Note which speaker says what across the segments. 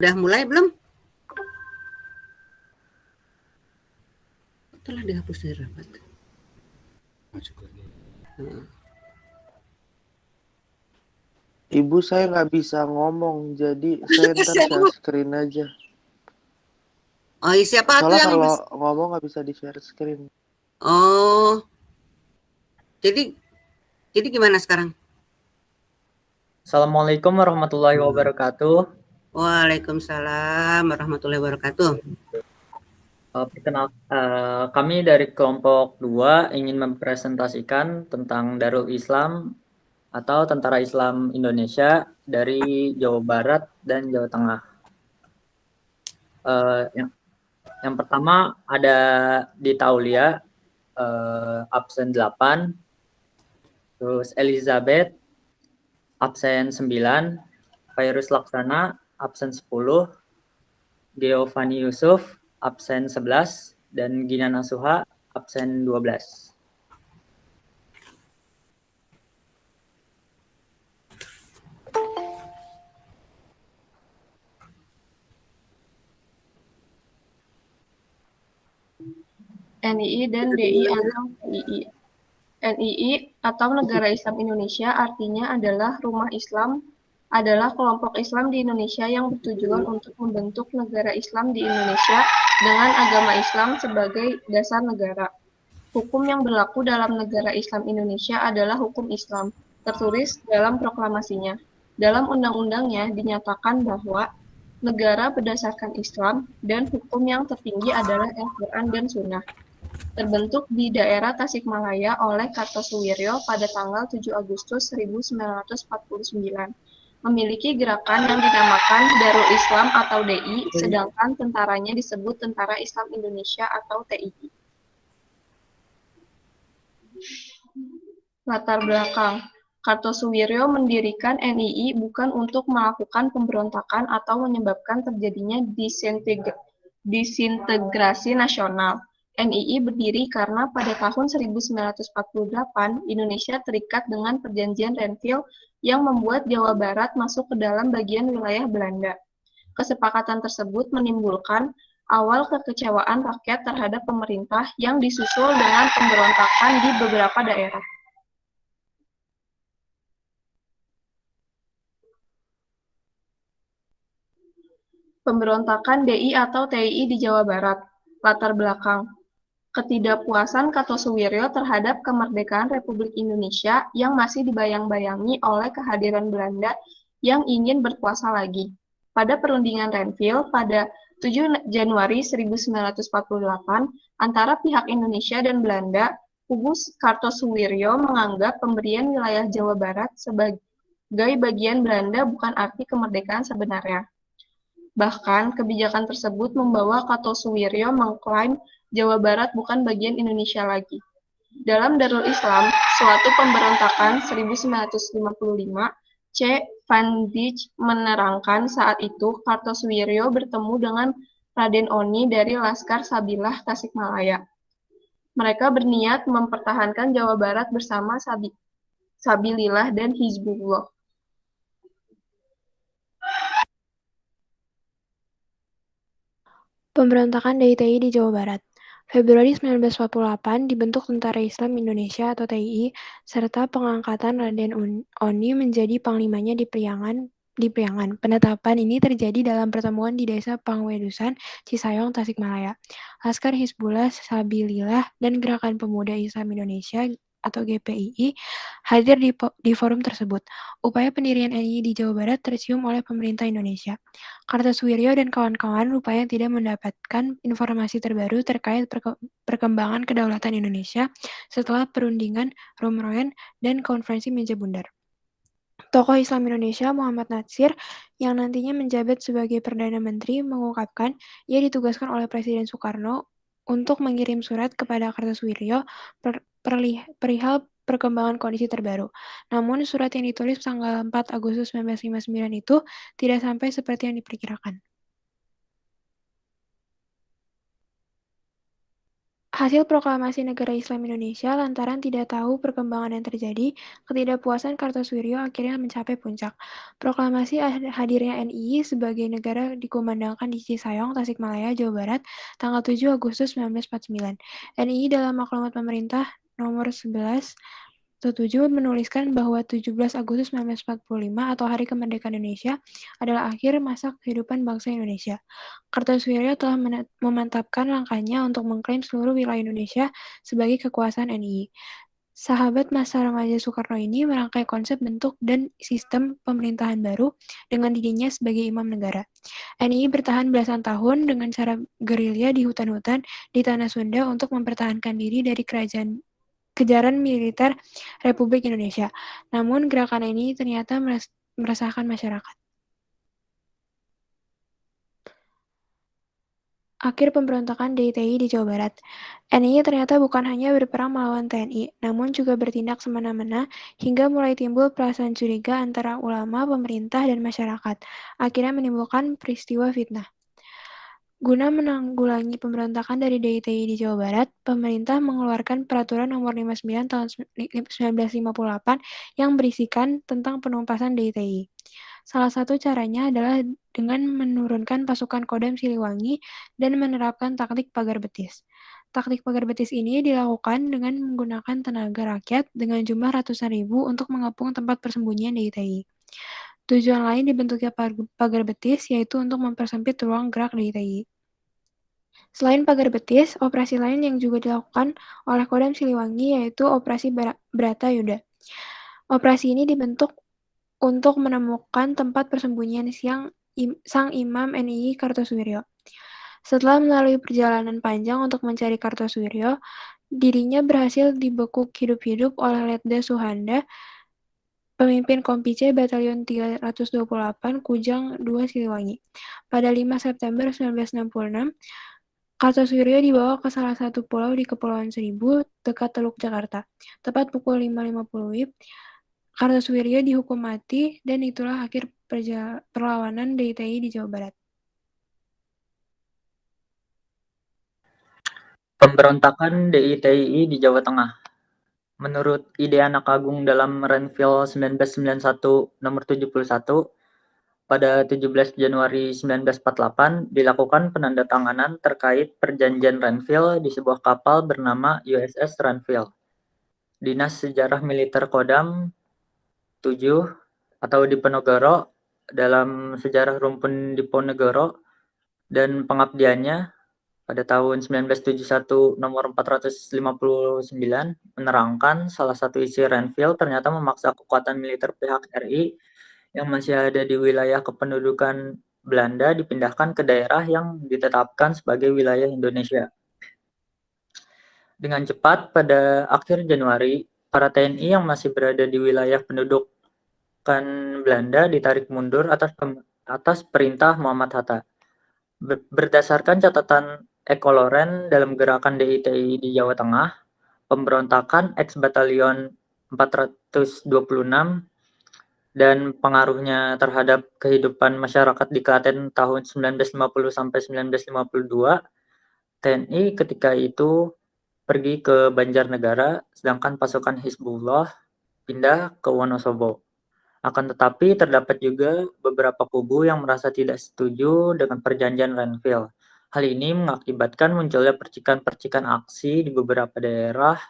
Speaker 1: Udah mulai belum? Telah dihapus dari rapat.
Speaker 2: Ibu, saya nggak bisa ngomong, jadi saya ntar share screen aja.
Speaker 1: Oh, siapa tuh
Speaker 2: Soalnya
Speaker 1: yang
Speaker 2: kalau ngomong nggak bisa di share screen.
Speaker 1: Oh, jadi gimana sekarang?
Speaker 3: Assalamualaikum warahmatullahi wabarakatuh.
Speaker 1: Waalaikumsalam warahmatullahi wabarakatuh.
Speaker 3: Kami dari kelompok 2 ingin mempresentasikan tentang Darul Islam atau Tentara Islam Indonesia dari Jawa Barat dan Jawa Tengah. Yang pertama ada di Taulia, absen 8, terus Elizabeth, absen 9, Virus Laksana, absen 10, Giovanni Yusuf, absen 11, dan Gina Nasuha, absen 12.
Speaker 4: NII dan DI atau TII. NII atau Negara Islam Indonesia artinya adalah Rumah Islam, adalah kelompok Islam di Indonesia yang bertujuan untuk membentuk negara Islam di Indonesia dengan agama Islam sebagai dasar negara. Hukum yang berlaku dalam negara Islam Indonesia adalah hukum Islam, tertulis dalam proklamasinya. Dalam undang-undangnya dinyatakan bahwa negara berdasarkan Islam dan hukum yang tertinggi adalah Al-Quran dan Sunnah. Terbentuk di daerah Tasikmalaya oleh Kartosuwiryo pada tanggal 7 Agustus 1949. Memiliki gerakan yang dinamakan Darul Islam atau DI, sedangkan tentaranya disebut Tentara Islam Indonesia atau TII. Latar belakang. Kartosuwiryo mendirikan NII bukan untuk melakukan pemberontakan atau menyebabkan terjadinya disintegrasi nasional. NII berdiri karena pada tahun 1948 Indonesia terikat dengan perjanjian Renville yang membuat Jawa Barat masuk ke dalam bagian wilayah Belanda. Kesepakatan tersebut menimbulkan awal kekecewaan rakyat terhadap pemerintah yang disusul dengan pemberontakan di beberapa daerah. Pemberontakan DI atau TII di Jawa Barat. Latar belakang. Ketidakpuasan Kartosuwiryo terhadap kemerdekaan Republik Indonesia yang masih dibayang-bayangi oleh kehadiran Belanda yang ingin berkuasa lagi. Pada perundingan Renville pada 7 Januari 1948 antara pihak Indonesia dan Belanda, kubu Kartosuwiryo menganggap pemberian wilayah Jawa Barat sebagai bagian Belanda bukan arti kemerdekaan sebenarnya. Bahkan, kebijakan tersebut membawa Kartosuwiryo mengklaim Jawa Barat bukan bagian Indonesia lagi. Dalam Darul Islam, suatu pemberontakan 1955, C. Van Dijk menerangkan saat itu Kartosuwiryo bertemu dengan Raden Oni dari Laskar Sabilah Tasikmalaya. Mereka berniat mempertahankan Jawa Barat bersama Sabilillah dan Hizbullah.
Speaker 5: Pemberontakan DITI di Jawa Barat. Februari 1948 dibentuk Tentara Islam Indonesia atau TII serta pengangkatan Raden Oni menjadi panglimanya di Priangan. Penetapan ini terjadi dalam pertemuan di Desa Pangwedusan, Cisayong, Tasikmalaya. Laskar Hizbullah Sabilillah dan Gerakan Pemuda Islam Indonesia atau GPII hadir di forum tersebut. Upaya pendirian NII di Jawa Barat tercium oleh pemerintah Indonesia. Kartosuwiryo dan kawan-kawan rupanya tidak mendapatkan informasi terbaru terkait perkembangan kedaulatan Indonesia setelah perundingan Romeroen dan konferensi meja bundar. Tokoh Islam Indonesia Muhammad Natsir yang nantinya menjabat sebagai Perdana Menteri mengungkapkan ia ditugaskan oleh Presiden Soekarno untuk mengirim surat kepada Kartosuwiryo perihal perkembangan kondisi terbaru. Namun surat yang ditulis tanggal 4 Agustus 1959 itu tidak sampai seperti yang diperkirakan. Hasil proklamasi negara Islam Indonesia lantaran tidak tahu perkembangan yang terjadi, ketidakpuasan Kartosuwiryo akhirnya mencapai puncak. Proklamasi hadirnya NII sebagai negara dikumandangkan di Cisayong, Tasikmalaya, Jawa Barat, tanggal 7 Agustus 1949. NII dalam maklumat pemerintah nomor 11 7 menuliskan bahwa 17 Agustus 1945 atau Hari Kemerdekaan Indonesia adalah akhir masa kehidupan bangsa Indonesia. Kartosuwiryo telah memantapkan langkahnya untuk mengklaim seluruh wilayah Indonesia sebagai kekuasaan NII. Sahabat masa remaja Soekarno ini merangkai konsep bentuk dan sistem pemerintahan baru dengan dirinya sebagai imam negara. NII bertahan belasan tahun dengan cara gerilya di hutan-hutan di Tanah Sunda untuk mempertahankan diri dari kejaran militer Republik Indonesia. Namun gerakan ini ternyata meresahkan masyarakat. Akhir pemberontakan DITI di Jawa Barat. NII ternyata bukan hanya berperang melawan TNI, namun juga bertindak semena-mena hingga mulai timbul perasaan curiga antara ulama, pemerintah, dan masyarakat. Akhirnya menimbulkan peristiwa fitnah. Guna menanggulangi pemberontakan dari DITI di Jawa Barat, pemerintah mengeluarkan Peraturan Nomor 59 Tahun 1958 yang berisikan tentang penumpasan DITI. Salah satu caranya adalah dengan menurunkan pasukan Kodam Siliwangi dan menerapkan taktik pagar betis. Taktik pagar betis ini dilakukan dengan menggunakan tenaga rakyat dengan jumlah ratusan ribu untuk mengepung tempat persembunyian DITI. Tujuan lain dibentuknya pagar betis yaitu untuk mempersempit ruang gerak DITI. Selain pagar betis, operasi lain yang juga dilakukan oleh Kodam Siliwangi yaitu Operasi Bratayuda. Operasi ini dibentuk untuk menemukan tempat persembunyian sang Imam NII Kartosuwiryo. Setelah melalui perjalanan panjang untuk mencari Kartosuwiryo, dirinya berhasil dibekuk hidup-hidup oleh Letda Suhanda, pemimpin Kompi C Batalion 328 Kujang II Siliwangi. Pada 5 September 1966, Kartosuwiryo dibawa ke salah satu pulau di Kepulauan Seribu, dekat Teluk Jakarta. Tepat pukul 5.50 WIB, Kartosuwiryo dihukum mati, dan itulah akhir perlawanan DITI di Jawa Barat.
Speaker 3: Pemberontakan DITI di Jawa Tengah. Menurut Ide Anak Agung dalam Renville 1991 nomor 71, pada 17 Januari 1948 dilakukan penandatanganan terkait perjanjian Renville di sebuah kapal bernama USS Renville. Dinas Sejarah Militer Kodam 7 atau Diponegoro dalam Sejarah Rumpun Diponegoro dan pengabdiannya pada tahun 1971 nomor 459 menerangkan salah satu isi Renville ternyata memaksa kekuatan militer pihak RI yang masih ada di wilayah kependudukan Belanda dipindahkan ke daerah yang ditetapkan sebagai wilayah Indonesia. Dengan cepat pada akhir Januari, para TNI yang masih berada di wilayah pendudukan Belanda ditarik mundur atas perintah Muhammad Hatta. Berdasarkan catatan Eko Loren dalam gerakan DITI di Jawa Tengah, pemberontakan ex-batalion 426 dan pengaruhnya terhadap kehidupan masyarakat di Klaten tahun 1950 sampai 1952, TNI ketika itu pergi ke Banjarnegara, sedangkan pasukan Hizbullah pindah ke Wonosobo. Akan tetapi terdapat juga beberapa kubu yang merasa tidak setuju dengan perjanjian Renville. Hal ini mengakibatkan munculnya percikan-percikan aksi di beberapa daerah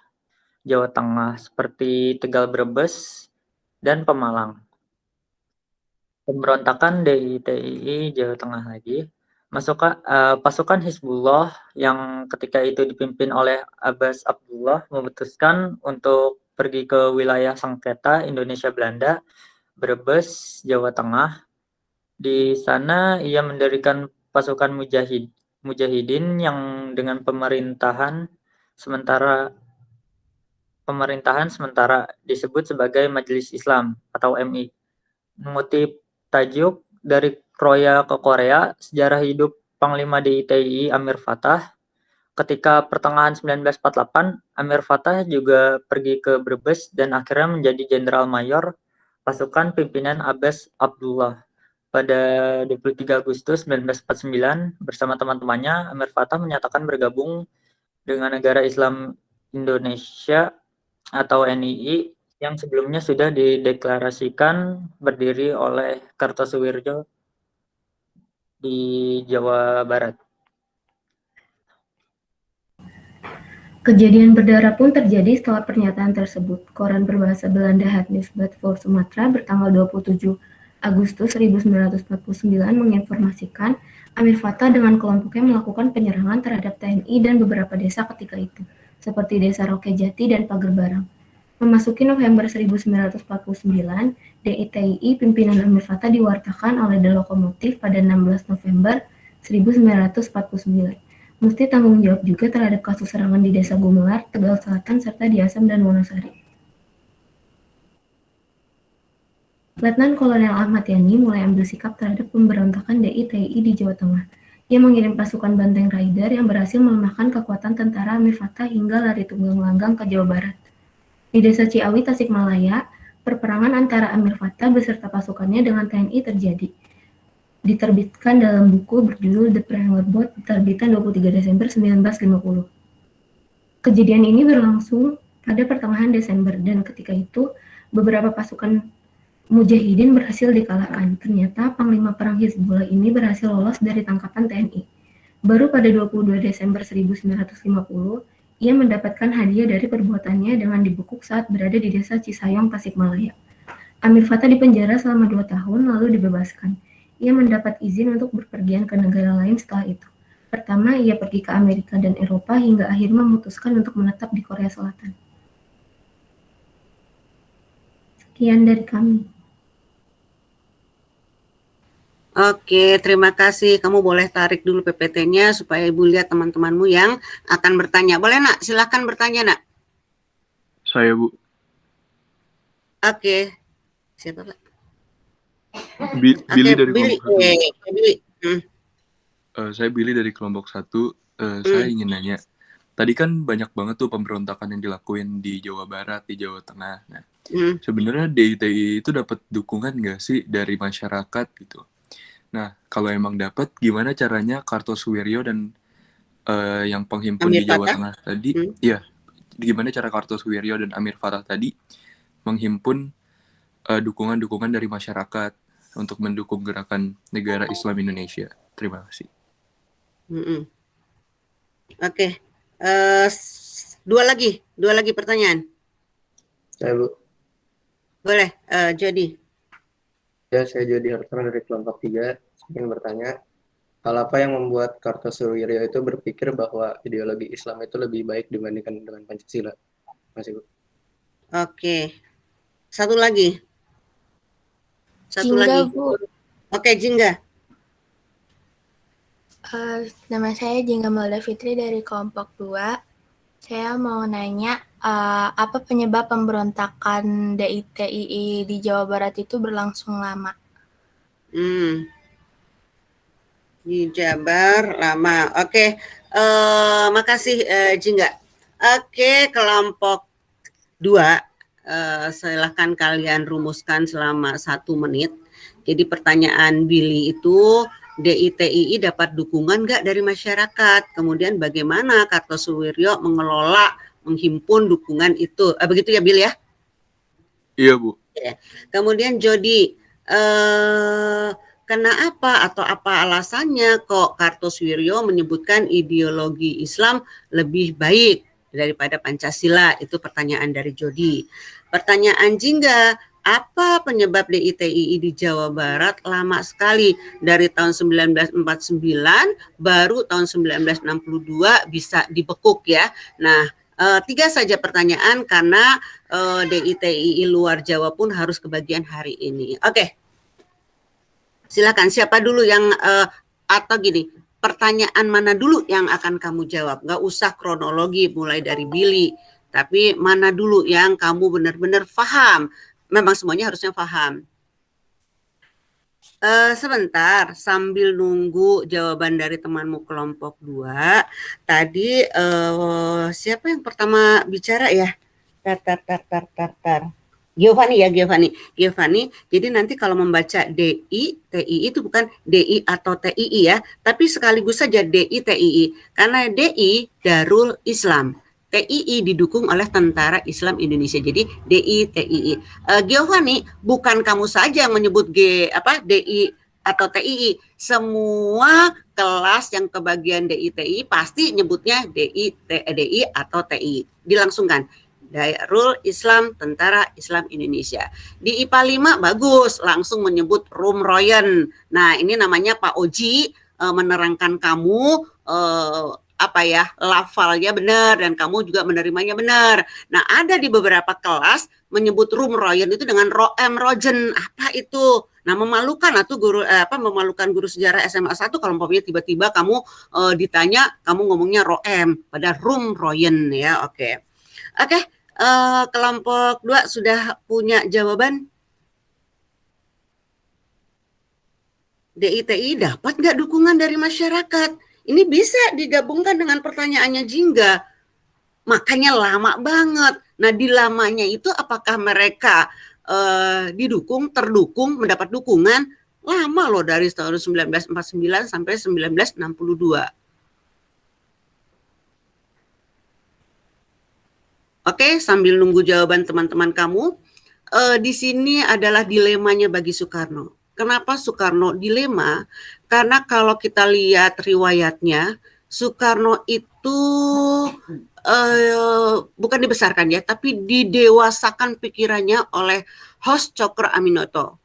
Speaker 3: Jawa Tengah seperti Tegal, Brebes, dan Pemalang. Pemberontakan DITI Jawa Tengah lagi. Pasukan Hizbullah yang ketika itu dipimpin oleh Abbas Abdullah memutuskan untuk pergi ke wilayah sengketa Indonesia Belanda, Brebes, Jawa Tengah. Di sana ia mendirikan pasukan Mujahidin yang dengan pemerintahan sementara disebut sebagai Majelis Islam atau MI. Mengutip tajuk dari Kroya ke Korea, sejarah hidup Panglima DITI Amir Fattah. Ketika pertengahan 1948, Amir Fattah juga pergi ke Brebes dan akhirnya menjadi Jenderal Mayor pasukan pimpinan Abbas Abdullah. Pada 23 Agustus 1949, bersama teman-temannya, Amir Fattah menyatakan bergabung dengan Negara Islam Indonesia atau NII yang sebelumnya sudah dideklarasikan berdiri oleh Kartosuwiryo di Jawa Barat.
Speaker 6: Kejadian berdarah pun terjadi setelah pernyataan tersebut. Koran berbahasa Belanda Het Nieuwsblad voor Sumatera bertanggal 27 Agustus 1949 menginformasikan Amir Fattah dengan kelompoknya melakukan penyerangan terhadap TNI dan beberapa desa ketika itu, seperti Desa Rokejati dan Pagerbarang. Memasuki November 1949, DITII pimpinan Amir Fattah diwartakan oleh The Lokomotif pada 16 November 1949. Mesti tanggung jawab juga terhadap kasus serangan di Desa Gumelar, Tegal Selatan, serta di Asam dan Wonosari. Letnan Kolonel Ahmad Yani mulai ambil sikap terhadap pemberontakan DITII di Jawa Tengah. Ia mengirim pasukan Banteng Raider yang berhasil melemahkan kekuatan tentara Amir Fattah hingga lari tunggang langgang ke Jawa Barat. Di Desa Ciawi, Tasikmalaya, perperangan antara Amir Fattah beserta pasukannya dengan TNI terjadi. Diterbitkan dalam buku berjudul The Pranger Boat, terbitan 23 Desember 1950. Kejadian ini berlangsung pada pertengahan Desember, dan ketika itu beberapa pasukan Mujahidin berhasil dikalahkan. Ternyata Panglima Perang Hizbullah ini berhasil lolos dari tangkapan TNI. Baru pada 22 Desember 1950, ia mendapatkan hadiah dari perbuatannya dengan dibekuk saat berada di Desa Cisayong, Tasikmalaya. Amir Fattah dipenjara selama 2 tahun lalu dibebaskan. Ia mendapat izin untuk berpergian ke negara lain setelah itu. Pertama, ia pergi ke Amerika dan Eropa hingga akhirnya memutuskan untuk menetap di Korea Selatan. Sekian dari kami.
Speaker 1: Oke, terima kasih. Kamu boleh tarik dulu PPT-nya supaya Ibu lihat teman-temanmu yang akan bertanya. Boleh, Nak? Silakan bertanya, Nak.
Speaker 7: Saya, Bu.
Speaker 1: Oke. Siapa, Pak?
Speaker 7: Billy dari
Speaker 1: Billy.
Speaker 7: kelompok 1.
Speaker 1: Billy.
Speaker 7: Saya Billy dari kelompok 1. Saya ingin nanya, tadi kan banyak banget tuh pemberontakan yang dilakuin di Jawa Barat, di Jawa Tengah. Nah, sebenarnya DITII itu dapat dukungan nggak sih dari masyarakat gitu? Nah, kalau emang dapat, gimana caranya Kartosuwiryo dan yang penghimpun
Speaker 1: Amir
Speaker 7: di Jawa
Speaker 1: Fattah?
Speaker 7: Tengah tadi, ya, gimana cara Kartosuwiryo dan Amir Fattah tadi menghimpun dukungan-dukungan dari masyarakat untuk mendukung gerakan Negara Islam Indonesia. Terima kasih.
Speaker 1: Oke. Dua lagi pertanyaan.
Speaker 8: Saya, Bu.
Speaker 1: Boleh, Jody.
Speaker 8: Ya, saya Jody Hartono dari kelompok 3. Saya ingin bertanya, hal apa yang membuat Kartosuwiryo itu berpikir bahwa ideologi Islam itu lebih baik dibandingkan dengan Pancasila? Terima kasih, Bu.
Speaker 1: Oke. Satu lagi.
Speaker 9: Jingga, Bu.
Speaker 1: Oke, Jingga.
Speaker 9: Nama saya Jingga Melda Fitri dari kelompok 2. Saya mau nanya, apa penyebab pemberontakan DITII di Jawa Barat itu berlangsung lama?
Speaker 1: Di Jabar lama. Oke. Makasih, Jingga. Oke, kelompok 2. Silahkan kalian rumuskan selama 1 menit. Jadi pertanyaan Billy itu, DITII dapat dukungan nggak dari masyarakat? Kemudian bagaimana Kartosuwiryo mengelola, menghimpun dukungan itu? Begitu ya, Billy ya?
Speaker 7: Iya, Bu.
Speaker 1: Kemudian Jody, kenapa atau apa alasannya kok Kartosuwiryo menyebutkan ideologi Islam lebih baik daripada Pancasila? Itu pertanyaan dari Jody. Pertanyaan Jingga, apa penyebab DITII di Jawa Barat lama sekali dari tahun 1949 baru tahun 1962 bisa dibekuk ya? Nah, 3 saja pertanyaan karena DITII luar Jawa pun harus kebagian hari ini. Oke. Silakan, siapa dulu yang atau gini, pertanyaan mana dulu yang akan kamu jawab? Nggak usah kronologi mulai dari Billy, tapi mana dulu yang kamu benar-benar paham? Memang semuanya harusnya paham. Sebentar, sambil nunggu jawaban dari temanmu kelompok 2. Tadi siapa yang pertama bicara ya? Giovanni. Jadi nanti kalau membaca DI, TII itu bukan DI atau TII ya, tapi sekaligus saja DI, TII. Karena DI Darul Islam, TII didukung oleh Tentara Islam Indonesia. Jadi DI, TII. Giovanni, bukan kamu saja yang menyebut DI atau TII. Semua kelas yang kebagian DI, TII pasti nyebutnya DI atau TII. Dilangsungkan. Darul Islam Tentara Islam Indonesia. Di IPA 5 bagus, langsung menyebut Rum Royen. Nah, ini namanya Pak Oji menerangkan kamu lafalnya benar dan kamu juga menerimanya benar. Nah, ada di beberapa kelas menyebut Rum Royen itu dengan Roem Rojen. Apa itu? Nah, memalukan atau memalukan guru sejarah SMA 1 kalau umpamanya tiba-tiba kamu ditanya kamu ngomongnya Roem pada Rum Royen ya. Oke. Kelompok 2 sudah punya jawaban? DITI dapat nggak dukungan dari masyarakat? Ini bisa digabungkan dengan pertanyaannya Jingga. Makanya lama banget. Nah, di lamanya itu apakah mereka terdukung, mendapat dukungan? Lama loh, dari tahun 1949 sampai 1962. Oke, sambil nunggu jawaban teman-teman kamu, di sini adalah dilemanya bagi Soekarno. Kenapa Soekarno dilema? Karena kalau kita lihat riwayatnya, Soekarno itu bukan dibesarkan ya, tapi didewasakan pikirannya oleh Hos Cokro Aminoto.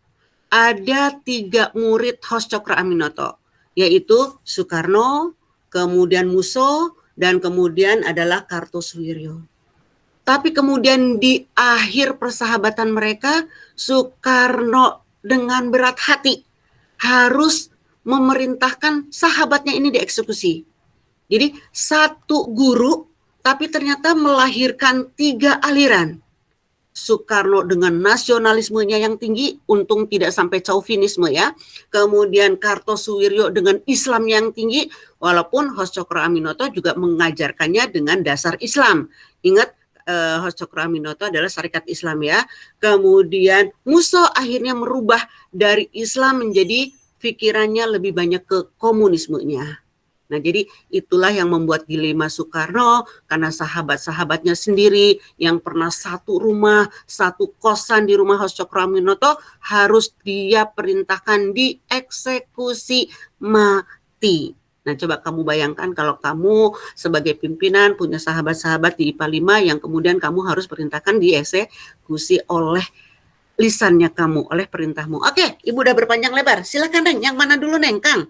Speaker 1: Ada 3 murid Hos Cokro Aminoto, yaitu Soekarno, kemudian Musso, dan kemudian adalah Kartosuwiryo. Tapi kemudian di akhir persahabatan mereka, Soekarno dengan berat hati harus memerintahkan sahabatnya ini dieksekusi. Jadi 1 guru, tapi ternyata melahirkan 3 aliran. Soekarno dengan nasionalismenya yang tinggi, untung tidak sampai chauvinisme ya. Kemudian Kartosuwiryo dengan Islam yang tinggi, walaupun Hos Cokro Aminoto juga mengajarkannya dengan dasar Islam. Ingat, Hos Cokro Aminoto adalah syarikat Islam ya. Kemudian Musso akhirnya merubah dari Islam menjadi pikirannya lebih banyak ke komunismenya. Nah, jadi itulah yang membuat dilema Soekarno, karena sahabat-sahabatnya sendiri yang pernah satu rumah, satu kosan di rumah Hos Cokro Aminoto harus dia perintahkan dieksekusi mati. Nah, coba kamu bayangkan kalau kamu sebagai pimpinan punya sahabat-sahabat di IPA 5 yang kemudian kamu harus perintahkan dieksekusi oleh lisannya kamu, oleh perintahmu. Oke, Ibu udah berpanjang lebar. Silakan, Neng. Yang mana dulu, Neng? Kang?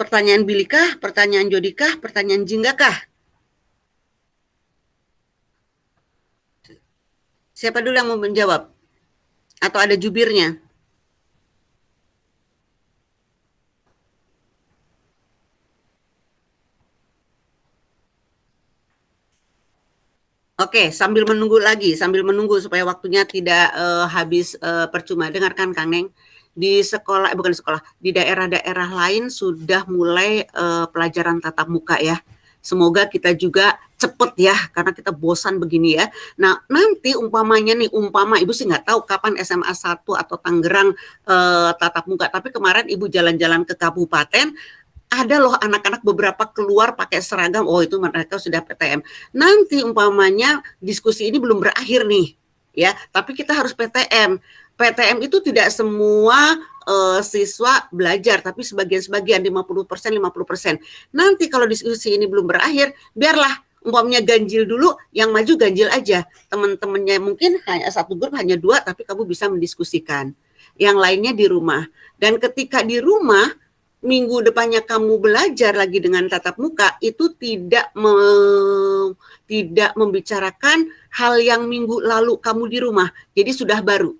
Speaker 1: Pertanyaan Billy kah? Pertanyaan Jody kah? Pertanyaan Jingga kah? Siapa dulu yang mau menjawab? Atau ada jubirnya? Oke, sambil menunggu supaya waktunya tidak habis percuma. Dengarkan Kang Neng, di sekolah, bukan di sekolah, di daerah-daerah lain sudah mulai pelajaran tatap muka ya. Semoga kita juga cepet ya, karena kita bosan begini ya. Nah, nanti umpamanya nih, Ibu sih nggak tahu kapan SMA 1 atau Tangerang tatap muka, tapi kemarin Ibu jalan-jalan ke kabupaten, ada loh anak-anak beberapa keluar pakai seragam, oh itu mereka sudah PTM. Nanti umpamanya diskusi ini belum berakhir nih, ya, tapi kita harus PTM. PTM itu tidak semua siswa belajar, tapi sebagian-sebagian 50%. Nanti kalau diskusi ini belum berakhir, biarlah umpamanya ganjil dulu, yang maju ganjil aja. Teman-temannya mungkin hanya 1 grup, hanya 2, tapi kamu bisa mendiskusikan. Yang lainnya di rumah. Dan ketika di rumah, minggu depannya kamu belajar lagi dengan tatap muka, itu tidak membicarakan hal yang minggu lalu kamu di rumah. Jadi sudah baru.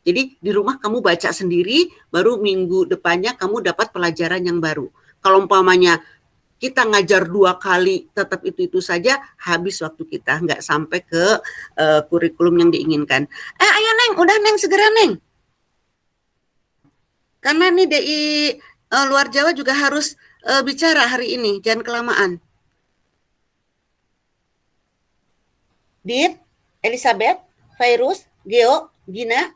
Speaker 1: Jadi di rumah kamu baca sendiri, baru minggu depannya kamu dapat pelajaran yang baru. Kalau umpamanya kita ngajar 2 kali tetap itu saja, habis waktu kita, nggak sampai ke kurikulum yang diinginkan. Ayo Neng, udah Neng, segera Neng. Karena nih DI luar Jawa juga harus bicara hari ini, jangan kelamaan. Dit, Elizabeth, Fairuz, Geo, Gina.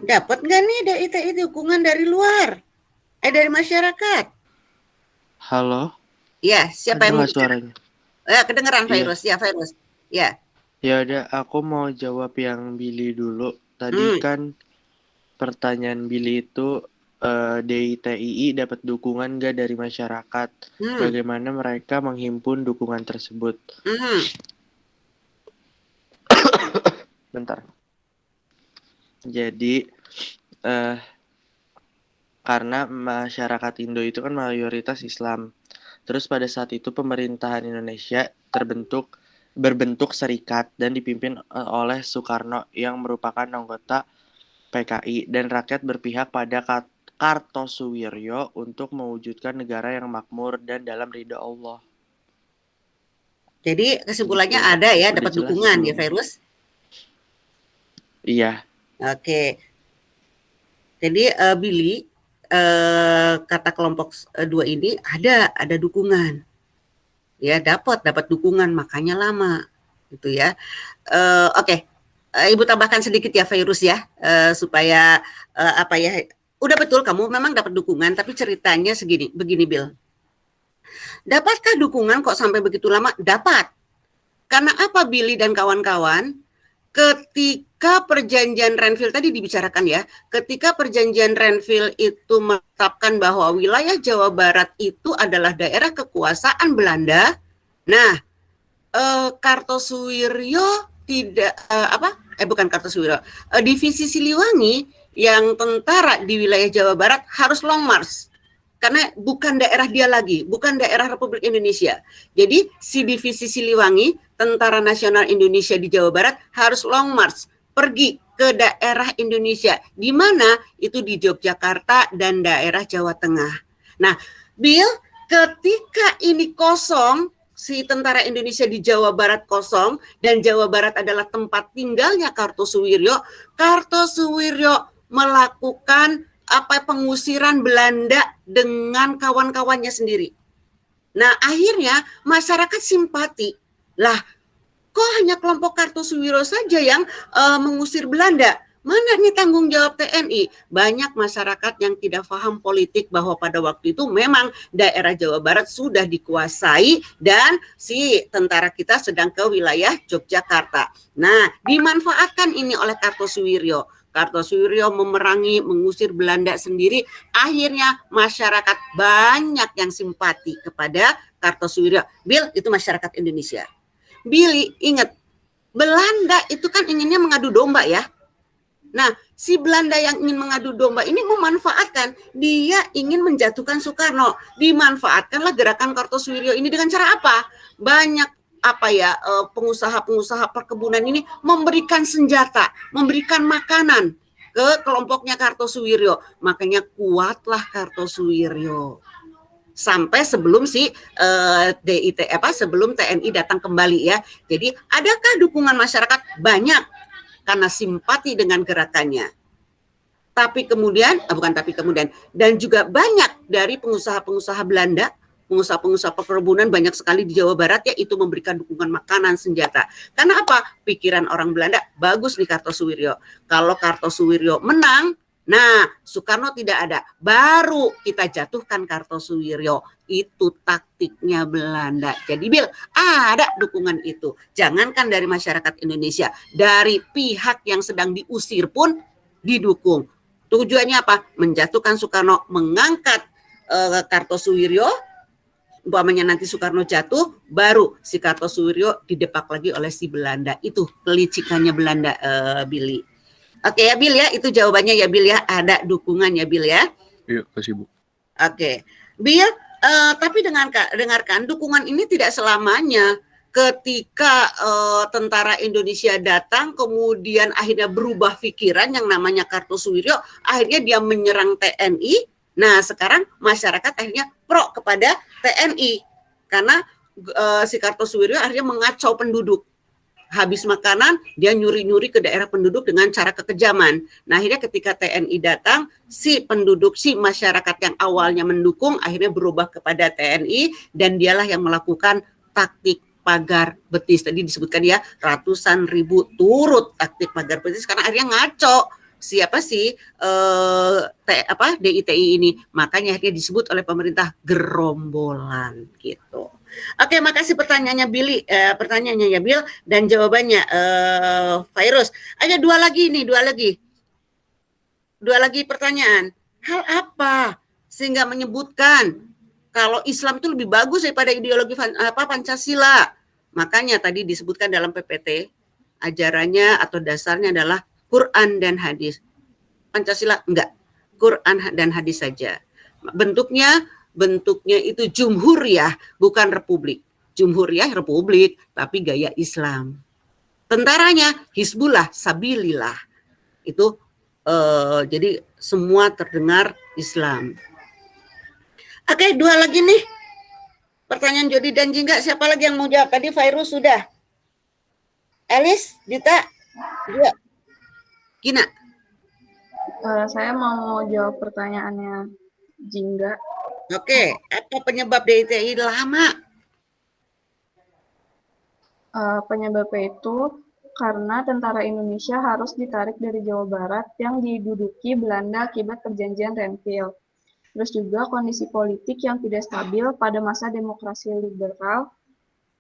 Speaker 1: Dapat nggak nih DITI dukungan dari luar? Dari masyarakat?
Speaker 2: Halo?
Speaker 1: Ya, siapa
Speaker 2: Ada
Speaker 1: yang mau
Speaker 2: nggak suaranya?
Speaker 1: kedengeran
Speaker 2: Iya.
Speaker 1: Fairuz? Ya, Fairuz. Ya.
Speaker 2: Ya udah, aku mau jawab yang Billy dulu. Tadi kan pertanyaan Billy itu DITII dapat dukungan nggak dari masyarakat? Bagaimana mereka menghimpun dukungan tersebut? Bentar. Jadi karena masyarakat Indo itu kan mayoritas Islam. Terus pada saat itu pemerintahan Indonesia berbentuk serikat dan dipimpin oleh Soekarno yang merupakan anggota PKI, dan rakyat berpihak pada Kartosuwiryo untuk mewujudkan negara yang makmur dan dalam ridha Allah.
Speaker 1: Jadi kesimpulannya ada ya, dapat dukungan ya, Fairuz?
Speaker 2: Iya.
Speaker 1: Oke. Jadi Billy, kata kelompok 2 ini ada dukungan. Ya, dapat dukungan, makanya lama gitu ya. Oke. Ibu tambahkan sedikit ya Fairuz ya, supaya udah betul kamu memang dapat dukungan, tapi ceritanya begini Bill. Dapatkah dukungan kok sampai begitu lama? Dapat. Karena apa Billy dan kawan-kawan? Ketika perjanjian Renville tadi dibicarakan ya, ketika perjanjian Renville itu menetapkan bahwa wilayah Jawa Barat itu adalah daerah kekuasaan Belanda, nah Kartosuwiryo Divisi Siliwangi yang tentara di wilayah Jawa Barat harus long march. Karena bukan daerah dia lagi, bukan daerah Republik Indonesia. Jadi si Divisi Siliwangi, Tentara Nasional Indonesia di Jawa Barat harus long march, pergi ke daerah Indonesia. Di mana? Itu di Yogyakarta dan daerah Jawa Tengah. Nah, Bill, ketika ini kosong, si tentara Indonesia di Jawa Barat kosong, dan Jawa Barat adalah tempat tinggalnya Kartosuwiryo, Kartosuwiryo melakukan pengusiran Belanda dengan kawan-kawannya sendiri. Nah, akhirnya masyarakat simpati. Lah, kok hanya kelompok Kartosuwiryo saja yang mengusir Belanda? Mana nih tanggung jawab TNI? Banyak masyarakat yang tidak paham politik bahwa pada waktu itu memang daerah Jawa Barat sudah dikuasai dan si tentara kita sedang ke wilayah Yogyakarta. Nah, dimanfaatkan ini oleh Kartosuwiryo. Kartosuwiryo memerangi, mengusir Belanda sendiri. Akhirnya masyarakat banyak yang simpati kepada Kartosuwiryo. Bill, itu masyarakat Indonesia. Billy, ingat, Belanda itu kan inginnya mengadu domba ya. Nah, si Belanda yang ingin mengadu domba ini memanfaatkan, dia ingin menjatuhkan Soekarno. Dimanfaatkanlah gerakan Kartosuwiryo ini dengan cara apa? Banyak pengusaha-pengusaha perkebunan ini memberikan senjata, memberikan makanan ke kelompoknya Kartosuwiryo. Makanya kuatlah Kartosuwiryo. Sampai sebelum sebelum TNI datang kembali ya. Jadi, adakah dukungan masyarakat? Banyak. Karena simpati dengan gerakannya. Dan juga banyak dari pengusaha-pengusaha Belanda, pengusaha-pengusaha perkebunan banyak sekali di Jawa Barat ya, itu memberikan dukungan makanan, senjata. Karena apa? Pikiran orang Belanda, bagus nih Kartosuwiryo. Kalau Kartosuwiryo menang, nah Soekarno tidak ada, baru kita jatuhkan Kartosuwiryo. Itu taktiknya Belanda. Jadi Bill, ada dukungan itu. Jangankan dari masyarakat Indonesia, dari pihak yang sedang diusir pun didukung. Tujuannya apa? Menjatuhkan Soekarno, mengangkat Kartosuwiryo. Umpamanya nanti Soekarno jatuh, baru si Kartosuwiryo didepak lagi oleh si Belanda. Itu kelicikannya Belanda, Billy. Oke ya Bill ya, itu jawabannya ya Bill ya, ada dukungan ya Bill ya.
Speaker 7: Iya, kasih Bu.
Speaker 1: Oke, Bill. Tapi dengarkan, dukungan ini tidak selamanya. Ketika tentara Indonesia datang, kemudian akhirnya berubah pikiran yang namanya Kartosuwiryo, akhirnya dia menyerang TNI. Nah, sekarang masyarakat akhirnya pro kepada TNI. Karena si Kartosuwiryo akhirnya mengacau penduduk. habis makanan dia nyuri-nyuri ke daerah penduduk dengan cara kekejaman. Nah, akhirnya ketika TNI datang, si masyarakat yang awalnya mendukung akhirnya berubah kepada TNI dan dialah yang melakukan taktik pagar betis. Tadi disebutkan ya, ratusan ribu turut taktik pagar betis karena akhirnya ngaco siapa sih DITI ini. Makanya akhirnya disebut oleh pemerintah gerombolan gitu. Oke, makasih pertanyaannya Bill dan jawabannya Virus. Ada dua lagi pertanyaan. Hal apa sehingga menyebutkan kalau Islam itu lebih bagus daripada ideologi Pancasila? Makanya tadi disebutkan dalam PPT ajarannya atau dasarnya adalah Quran dan hadis. Pancasila enggak, Quran dan hadis saja. Bentuknya itu jumhuriyah, bukan republik. Jumhuriyah republik, tapi gaya Islam. Tentaranya Hizbullah Sabilillah. Itu jadi semua terdengar Islam. Oke, dua lagi nih. Pertanyaan Jody dan Jingga, siapa lagi yang mau jawab? Tadi Virus sudah. Elis, Dita, dua. Gina.
Speaker 4: Saya mau jawab pertanyaannya Jingga.
Speaker 1: Oke, apa penyebab DITI lama?
Speaker 4: Penyebabnya itu karena tentara Indonesia harus ditarik dari Jawa Barat yang diduduki Belanda akibat perjanjian Renville. Terus juga kondisi politik yang tidak stabil pada masa demokrasi liberal,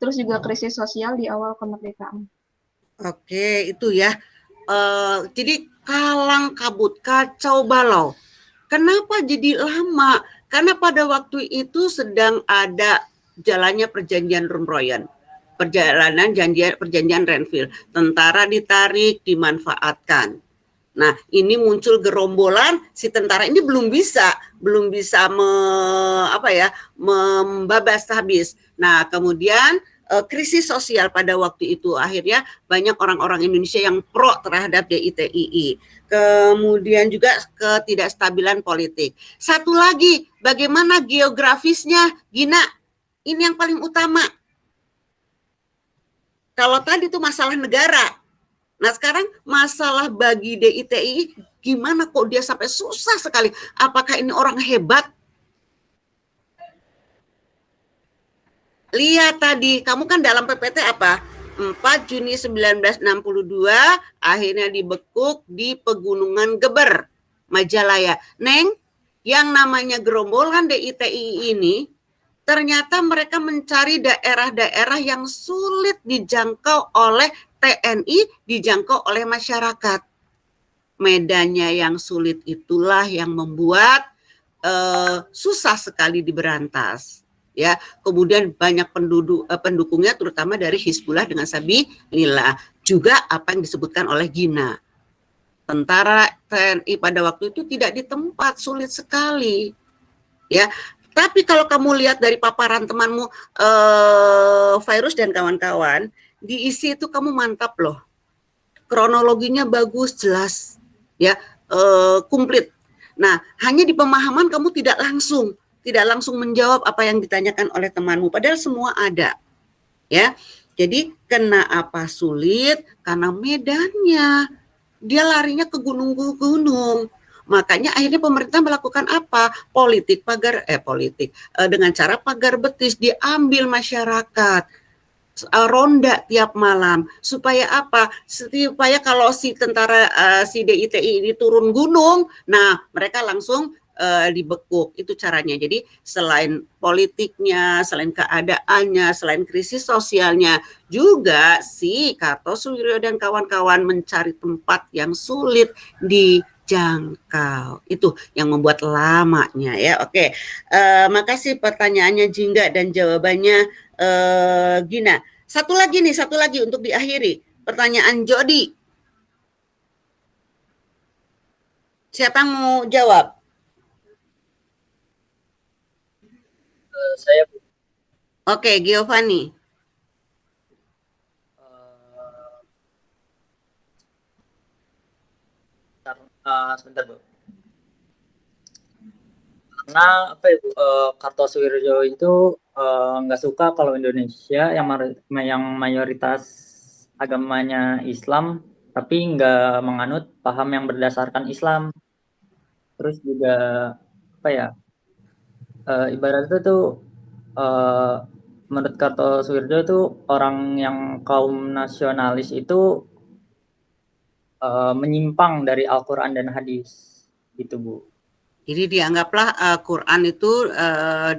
Speaker 4: terus juga krisis sosial di awal kemerdekaan.
Speaker 1: Oke, itu ya. Jadi kalang kabut, kacau balau. Kenapa jadi lama? Karena pada waktu itu sedang ada jalannya perjanjian Rumroyen, perjanjian Renville. Tentara ditarik, dimanfaatkan. Nah, ini muncul gerombolan, si tentara ini belum bisa membabas habis. Nah, kemudian krisis sosial pada waktu itu akhirnya banyak orang-orang Indonesia yang pro terhadap DITII. Kemudian juga ketidakstabilan politik. Satu lagi, bagaimana geografisnya, Gina? Ini yang paling utama. Kalau tadi itu masalah negara. Nah, sekarang masalah bagi DITI, gimana kok dia sampai susah sekali? Apakah ini orang hebat? Lihat tadi, kamu kan dalam PPT apa? 4 Juni 1962, akhirnya dibekuk di Pegunungan Geber, Majalaya. Neng, yang namanya gerombolan DITI ini, ternyata mereka mencari daerah-daerah yang sulit dijangkau oleh TNI, dijangkau oleh masyarakat. Medannya yang sulit itulah yang membuat susah sekali diberantas. Ya, kemudian banyak pendukungnya terutama dari Hizbullah dengan Sabilillah. Juga apa yang disebutkan oleh Gina. Tentara TNI pada waktu itu tidak di tempat, sulit sekali. Ya, tapi kalau kamu lihat dari paparan temanmu Virus dan kawan-kawan, diisi itu kamu mantap loh. Kronologinya bagus, jelas, ya, komplit. Nah, hanya di pemahaman kamu tidak langsung menjawab apa yang ditanyakan oleh temanmu, padahal semua ada, ya. Jadi kenapa sulit? Karena medannya, dia larinya ke gunung-gunung. Makanya akhirnya pemerintah melakukan apa? Dengan cara pagar betis, diambil masyarakat, ronda tiap malam. Supaya apa? Supaya kalau si tentara si DITI ini turun gunung, nah mereka langsung dibekuk. Itu caranya. Jadi selain politiknya, selain keadaannya, selain krisis sosialnya, juga si Kartosuwiryo dan kawan-kawan mencari tempat yang sulit dijangkau. Itu yang membuat lamanya ya. Oke. Makasih pertanyaannya Jingga dan jawabannya Gina. Satu lagi untuk diakhiri. Pertanyaan Jody. Siapa yang mau jawab?
Speaker 3: Saya.
Speaker 1: Oke, Giovanni.
Speaker 3: Sebentar, Bu. Karena apa ya, Bu, Kartosuwiryo itu nggak suka kalau Indonesia yang mayoritas agamanya Islam, tapi nggak menganut paham yang berdasarkan Islam. Terus juga apa ya? Ibaratnya tuh menurut Kartosuwiryo itu orang yang kaum nasionalis itu menyimpang dari Al-Quran dan hadis, gitu Bu.
Speaker 1: Jadi dianggaplah Quran itu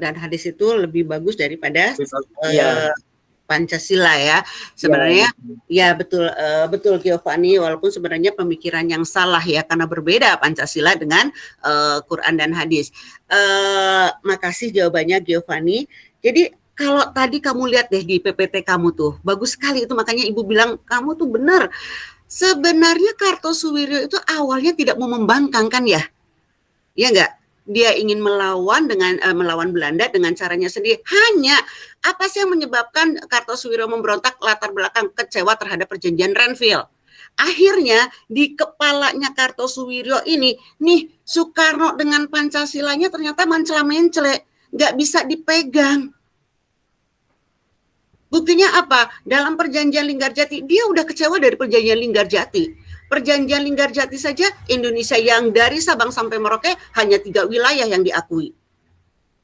Speaker 1: dan hadis itu lebih bagus daripada Pancasila ya. Sebenarnya ya betul betul Giovanni, walaupun sebenarnya pemikiran yang salah ya karena berbeda Pancasila dengan Quran dan hadis. Makasih jawabannya Giovanni. Jadi kalau tadi kamu lihat deh di PPT kamu tuh bagus sekali itu, makanya Ibu bilang kamu tuh benar. Sebenarnya Kartosuwiryo itu awalnya tidak mau membangkang kan ya? Ya enggak? Dia ingin melawan melawan Belanda dengan caranya sendiri. Hanya apa sih yang menyebabkan Kartosuwiryo memberontak? Latar belakang kecewa terhadap perjanjian Renville. Akhirnya di kepalanya Kartosuwiryo ini, nih Soekarno dengan Pancasilanya ternyata mencela-mencele, nggak bisa dipegang. Buktinya apa? Dalam perjanjian Linggarjati, dia udah kecewa dari perjanjian Linggarjati. Perjanjian Linggarjati saja Indonesia yang dari Sabang sampai Merauke hanya 3 wilayah yang diakui.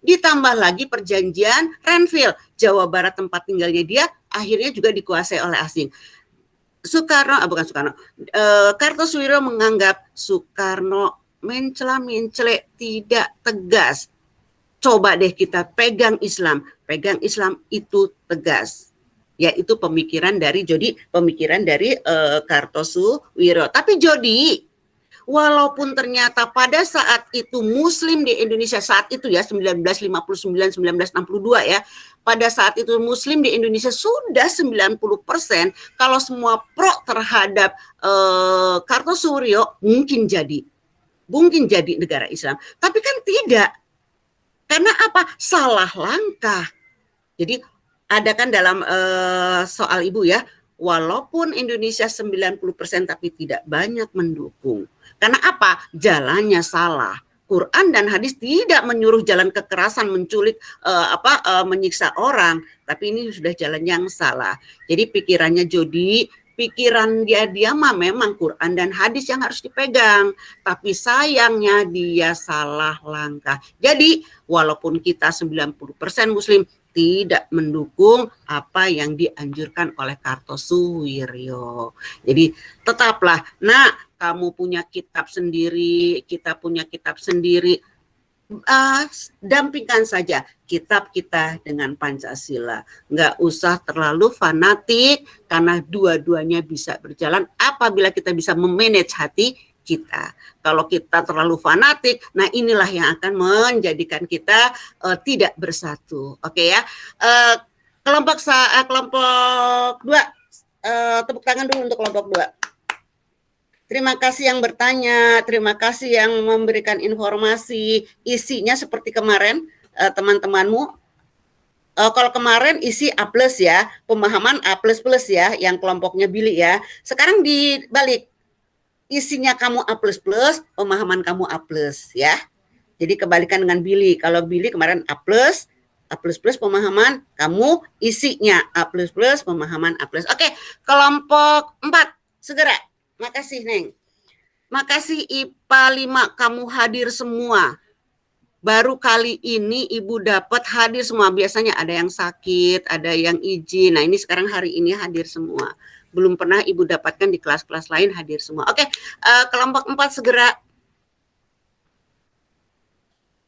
Speaker 1: Ditambah lagi perjanjian Renville, Jawa Barat tempat tinggalnya dia akhirnya juga dikuasai oleh asing. Kartosuwiryo menganggap Soekarno mencela-mencele, tidak tegas. Coba deh kita pegang Islam itu tegas. Yaitu pemikiran dari Kartosuwiryo. Tapi Jody, walaupun ternyata pada saat itu Muslim di Indonesia saat itu ya 1959 1962 ya, pada saat itu Muslim di Indonesia sudah 90%. Kalau semua pro terhadap Kartosuwiryo mungkin jadi negara Islam. Tapi kan tidak. Karena apa? Salah langkah. Jadi ada kan dalam soal Ibu ya, walaupun Indonesia 90% tapi tidak banyak mendukung. Karena apa? Jalannya salah. Quran dan hadis tidak menyuruh jalan kekerasan, menculik, menyiksa orang, tapi ini sudah jalan yang salah. Jadi pikirannya Jody, pikiran dia mah memang Quran dan hadis yang harus dipegang, tapi sayangnya dia salah langkah. Jadi walaupun kita 90% Muslim tidak mendukung apa yang dianjurkan oleh Kartosuwiryo. Jadi tetaplah, nak, kamu punya kitab sendiri, kita punya kitab sendiri. Dampingkan saja kitab kita dengan Pancasila. Nggak usah terlalu fanatik karena dua-duanya bisa berjalan apabila kita bisa memanage hati kita. Kalau kita terlalu fanatik, nah inilah yang akan menjadikan kita tidak bersatu. Oke ya. Kelompok 2, tepuk tangan dulu untuk kelompok 2. Terima kasih yang bertanya, terima kasih yang memberikan informasi. Isinya seperti kemarin teman-temanmu. Kalau kemarin isi A+ ya, pemahaman A++ ya, yang kelompoknya Billy ya. Sekarang dibalik, isinya kamu A++, pemahaman kamu A+ ya. Jadi kebalikan dengan Billy. Kalau Billy kemarin A+, pemahaman, kamu isinya A++, pemahaman A+. Oke, kelompok 4 segera. Makasih Neng. Makasih IPA 5 kamu hadir semua. Baru kali ini Ibu dapat hadir semua. Biasanya ada yang sakit, ada yang izin. Nah ini sekarang hari ini hadir semua. Belum pernah Ibu dapatkan di kelas-kelas lain hadir semua. Oke, kelompok 4 segera.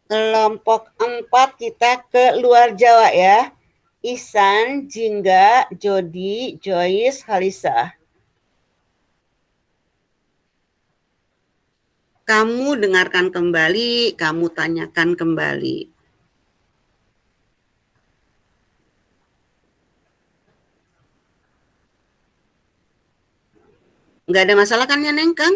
Speaker 1: Kelompok 4 kita ke luar Jawa ya. Ihsan, Jingga, Jody, Joyce, Halisa. Kamu dengarkan kembali, kamu tanyakan kembali. Nggak ada masalah kan ya, Neng, Kang?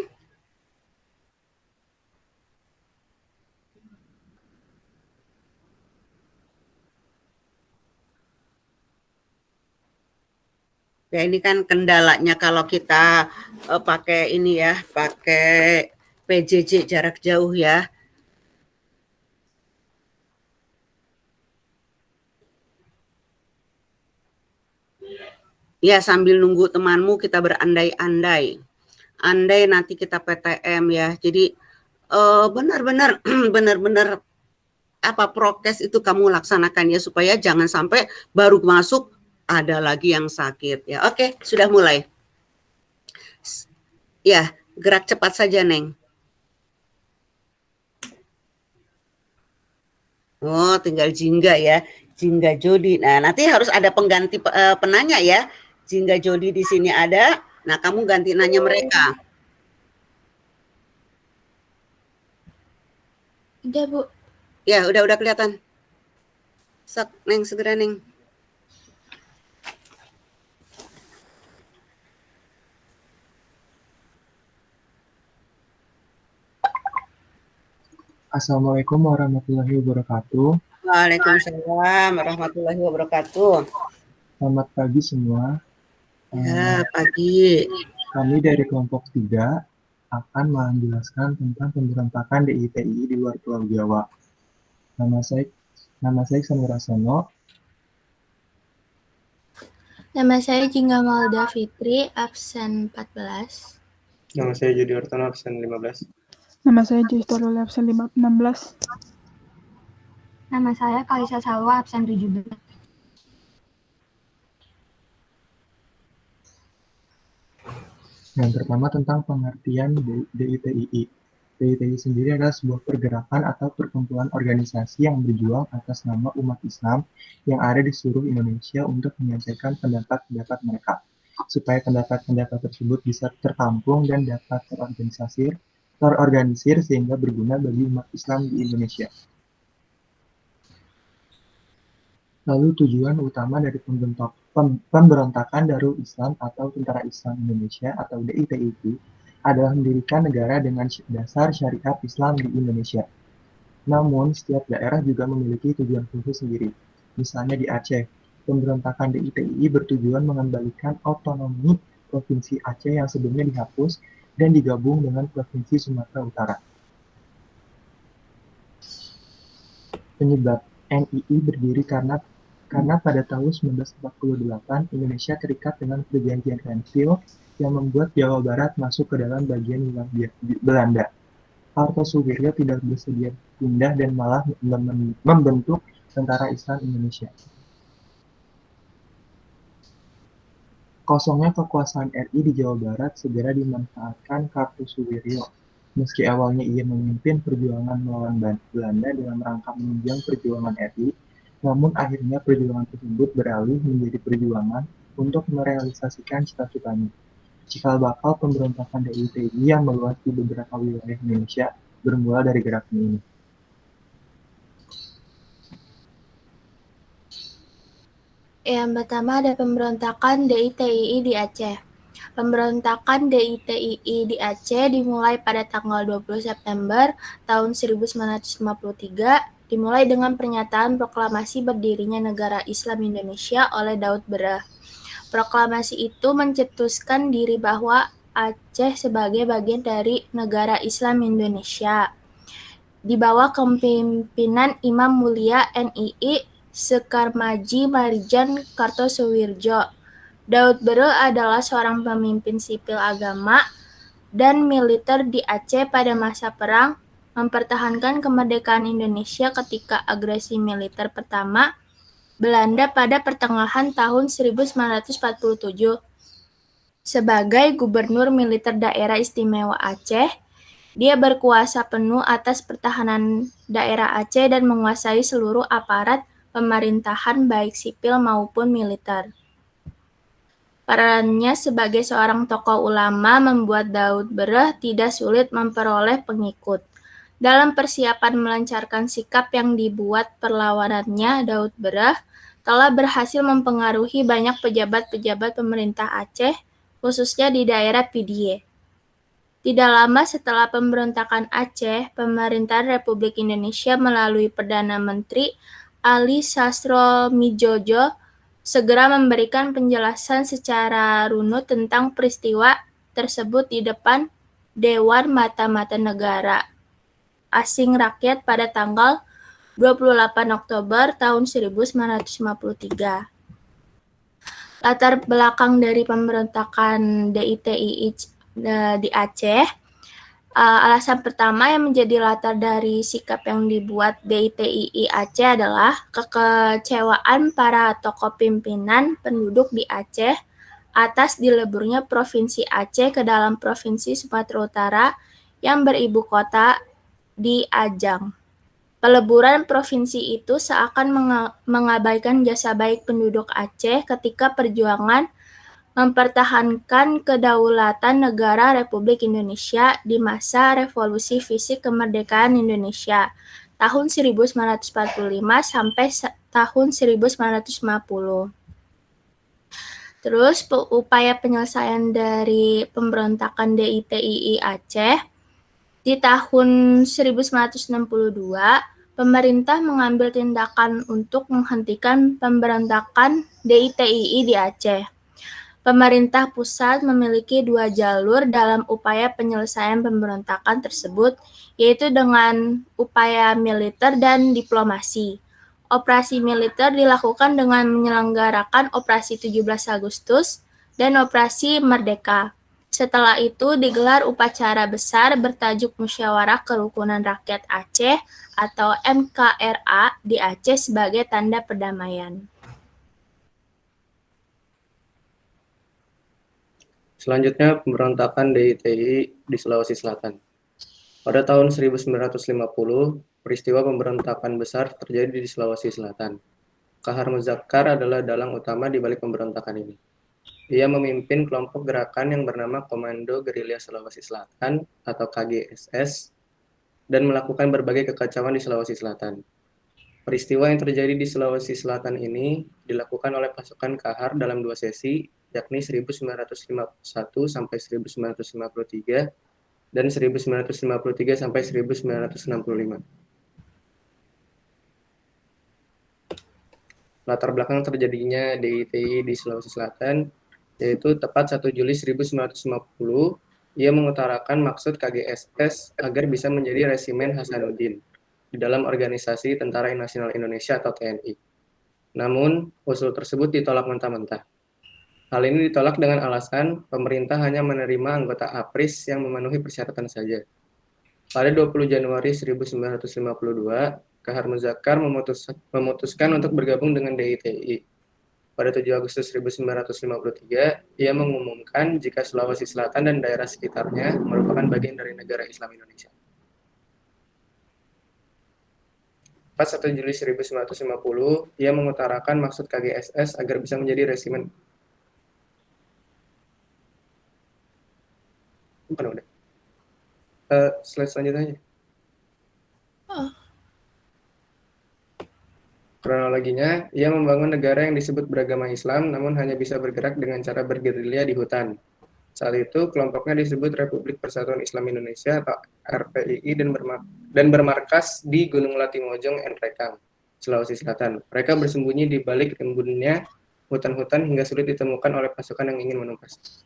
Speaker 1: Ya ini kan kendalanya kalau kita pakai ini ya, pakai PJJ jarak jauh ya. Ya, sambil nunggu temanmu kita berandai-andai. Andai nanti kita PTM ya. Jadi benar-benar benar-benar prokes itu kamu laksanakan ya, supaya jangan sampai baru masuk ada lagi yang sakit ya. Oke, sudah mulai. Ya, gerak cepat saja, Neng. Oh, tinggal Jingga ya. Jingga Jody. Nah, nanti harus ada pengganti penanya ya. Jingga Jody di sini ada. Nah, kamu ganti nanya mereka.
Speaker 9: Udah, Bu.
Speaker 1: Ya, udah kelihatan. Neng, segera, Neng.
Speaker 10: Assalamualaikum warahmatullahi wabarakatuh.
Speaker 1: Waalaikumsalam warahmatullahi wabarakatuh.
Speaker 10: Selamat pagi semua.
Speaker 1: Ya, pagi.
Speaker 10: Kami dari kelompok 3 akan menjelaskan tentang pemberontakan DITI di luar Pulau Jawa. Nama saya Iksan Wirasono.
Speaker 9: Nama saya Jingga Malda Fitri, absen 14.
Speaker 8: Nama saya Jody Hartono, absen 15.
Speaker 11: Nama saya Justo Lula, absen 16.
Speaker 12: Nama saya Kalisa Salwa, absen 17.
Speaker 10: Yang pertama tentang pengertian DITII. DITII sendiri adalah sebuah pergerakan atau perkumpulan organisasi yang berjuang atas nama umat Islam yang ada di seluruh Indonesia untuk menyampaikan pendapat-pendapat mereka, supaya pendapat-pendapat tersebut bisa tertampung dan dapat terorganisir sehingga berguna bagi umat Islam di Indonesia. Lalu tujuan utama dari pemberontakan Darul Islam atau Tentara Islam Indonesia atau DITI itu adalah mendirikan negara dengan dasar syariat Islam di Indonesia. Namun, setiap daerah juga memiliki tujuan khusus sendiri. Misalnya di Aceh, pemberontakan DITI bertujuan mengembalikan otonomi Provinsi Aceh yang sebelumnya dihapus dan digabung dengan Provinsi Sumatera Utara. Penyebab NII berdiri karena pada tahun 1948 Indonesia terikat dengan perjanjian Renville yang membuat Jawa Barat masuk ke dalam bagian Belanda. Kartosuwiryo tidak bersedia pindah dan malah membentuk Tentara Islam Indonesia. Kosongnya kekuasaan RI di Jawa Barat segera dimanfaatkan Kartosuwiryo. Meski awalnya ia memimpin perjuangan melawan Belanda dalam rangka menunjang perjuangan RI, namun akhirnya perjuangan tersebut beralih menjadi perjuangan untuk merealisasikan cita-citanya. Cikal bakal pemberontakan DITI yang meluas di beberapa wilayah Indonesia bermula dari gerakan ini.
Speaker 9: Yang pertama ada pemberontakan DITI di Aceh. Pemberontakan DITI di Aceh dimulai pada tanggal 20 September tahun 1953, dimulai dengan pernyataan proklamasi berdirinya Negara Islam Indonesia oleh Daud Berah. Proklamasi itu mencetuskan diri bahwa Aceh sebagai bagian dari Negara Islam Indonesia. Di bawah kepemimpinan Imam Mulia NII Sekarmaji Marijan Kartosuwirjo. Daud Berah adalah seorang pemimpin sipil agama dan militer di Aceh pada masa perang, mempertahankan kemerdekaan Indonesia ketika agresi militer pertama Belanda pada pertengahan tahun 1947. Sebagai gubernur militer daerah istimewa Aceh, dia berkuasa penuh atas pertahanan daerah Aceh dan menguasai seluruh aparat pemerintahan baik sipil maupun militer. Perannya sebagai seorang tokoh ulama membuat Daud Berah tidak sulit memperoleh pengikut. Dalam persiapan melancarkan sikap yang dibuat perlawanannya, Daud Berah telah berhasil mempengaruhi banyak pejabat-pejabat pemerintah Aceh, khususnya di daerah Pidie. Tidak lama setelah pemberontakan Aceh, pemerintahan Republik Indonesia melalui Perdana Menteri Ali Sastroamidjojo segera memberikan penjelasan secara runut tentang peristiwa tersebut di depan Dewan Mata-Mata Negara Asing Rakyat pada tanggal 28 Oktober tahun 1953. Latar belakang dari pemberontakan DITII di Aceh. Alasan pertama yang menjadi latar dari sikap yang dibuat DITII Aceh adalah kekecewaan para tokoh pimpinan penduduk di Aceh atas dileburnya Provinsi Aceh ke dalam Provinsi Sumatera Utara yang beribu kota di Ajang. Peleburan provinsi itu seakan mengabaikan jasa baik penduduk Aceh ketika perjuangan mempertahankan kedaulatan negara Republik Indonesia di masa Revolusi Fisik Kemerdekaan Indonesia tahun 1945 sampai tahun 1950. Terus upaya penyelesaian dari pemberontakan DITII Aceh di tahun 1962, pemerintah mengambil tindakan untuk menghentikan pemberontakan DITII di Aceh. Pemerintah pusat memiliki 2 jalur dalam upaya penyelesaian pemberontakan tersebut, yaitu dengan upaya militer dan diplomasi. Operasi militer dilakukan dengan menyelenggarakan Operasi 17 Agustus dan Operasi Merdeka. Setelah itu digelar upacara besar bertajuk Musyawarah Kerukunan Rakyat Aceh atau MKRA di Aceh sebagai tanda perdamaian.
Speaker 8: Selanjutnya, pemberontakan DITII di Sulawesi Selatan. Pada tahun 1950, peristiwa pemberontakan besar terjadi di Sulawesi Selatan. Kahar Muzakkar adalah dalang utama di balik pemberontakan ini. Ia memimpin kelompok gerakan yang bernama Komando Gerilya Sulawesi Selatan atau KGSS dan melakukan berbagai kekacauan di Sulawesi Selatan. Peristiwa yang terjadi di Sulawesi Selatan ini dilakukan oleh pasukan Kahar dalam 2 sesi, yakni 1951 sampai 1953 dan 1953 sampai 1965. Latar belakang terjadinya DITII di Sulawesi Selatan yaitu tepat 1 Juli 1950, ia mengutarakan maksud KGSS agar bisa menjadi Resimen Hasanuddin di dalam Organisasi Tentara Nasional Indonesia atau TNI. Namun, usul tersebut ditolak mentah-mentah. Hal ini ditolak dengan alasan pemerintah hanya menerima anggota APRIS yang memenuhi persyaratan saja. Pada 20 Januari 1952, Kahar Muzakkar memutuskan untuk bergabung dengan DITII. Pada 7 Agustus 1953, ia mengumumkan jika Sulawesi Selatan dan daerah sekitarnya merupakan bagian dari negara Islam Indonesia. Pas 1 Juli 1950, ia mengutarakan maksud KGSS agar bisa menjadi resimen. Bukan udah. Slide selanjutnya. Kronologinya, ia membangun negara yang disebut beragama Islam, namun hanya bisa bergerak dengan cara bergerilya di hutan. Saat itu, kelompoknya disebut Republik Persatuan Islam Indonesia atau RPII dan bermarkas di Gunung Latimojong, Nrekang, Sulawesi Selatan. Mereka bersembunyi di balik rimbunnya hutan-hutan hingga sulit ditemukan oleh pasukan yang ingin menumpas.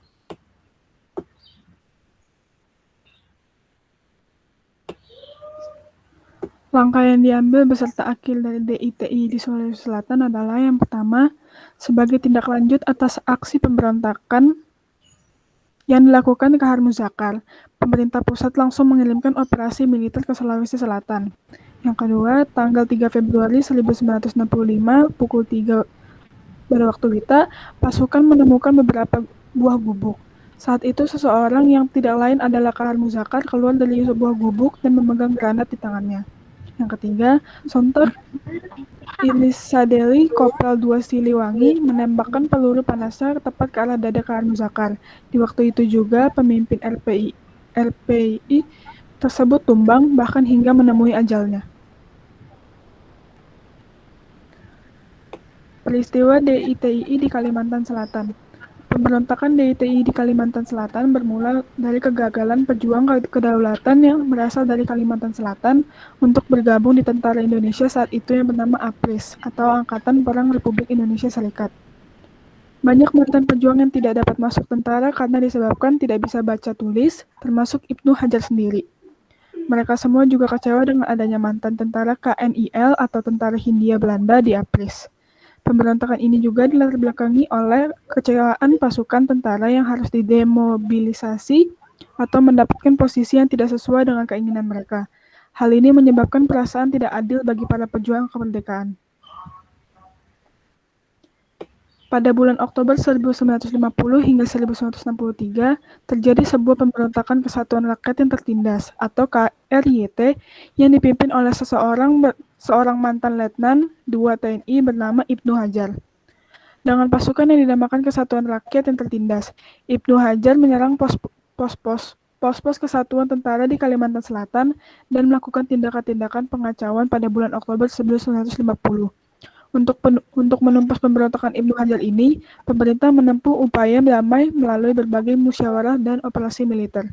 Speaker 11: Langkah yang diambil beserta akil dari DITII di Sulawesi Selatan adalah yang pertama, sebagai tindak lanjut atas aksi pemberontakan yang dilakukan Kahar Muzakkar, pemerintah pusat langsung mengirimkan operasi militer ke Sulawesi Selatan. Yang kedua, tanggal 3 Februari 1965, pukul 3 pada waktu Wita, pasukan menemukan beberapa buah gubuk. Saat itu, seseorang yang tidak lain adalah Kahar Muzakkar keluar dari sebuah gubuk dan memegang granat di tangannya. Yang ketiga, sontak Ilisadeli Kopral II Siliwangi menembakkan peluru panasnya tepat ke arah dada Kahar Muzakkar. Di waktu itu juga pemimpin RPII tersebut tumbang bahkan hingga menemui ajalnya. Peristiwa DITII di Kalimantan Selatan. Pemberontakan DITII di Kalimantan Selatan bermula dari kegagalan pejuang kedaulatan yang berasal dari Kalimantan Selatan untuk bergabung di Tentara Indonesia saat itu yang bernama APRIS atau Angkatan Perang Republik Indonesia Serikat. Banyak mantan pejuang yang tidak dapat masuk tentara karena disebabkan tidak bisa baca tulis, termasuk Ibnu Hajar sendiri. Mereka semua juga kecewa dengan adanya mantan tentara KNIL atau Tentara Hindia Belanda di APRIS. Pemberontakan ini juga dilatar belakangi oleh kekecewaan pasukan tentara yang harus didemobilisasi atau mendapatkan posisi yang tidak sesuai dengan keinginan mereka. Hal ini menyebabkan perasaan tidak adil bagi para pejuang kemerdekaan. Pada bulan Oktober 1950 hingga 1963, terjadi sebuah pemberontakan Kesatuan Rakyat yang Tertindas atau KRYT yang dipimpin oleh seorang mantan letnan 2 TNI bernama Ibnu Hajar. Dengan pasukan yang dinamakan Kesatuan Rakyat yang Tertindas, Ibnu Hajar menyerang pos-pos kesatuan tentara di Kalimantan Selatan dan melakukan tindakan-tindakan pengacauan pada bulan Oktober 1950. Untuk menumpas pemberontakan Ibnu Hajar ini, pemerintah menempuh upaya damai melalui berbagai musyawarah dan operasi militer.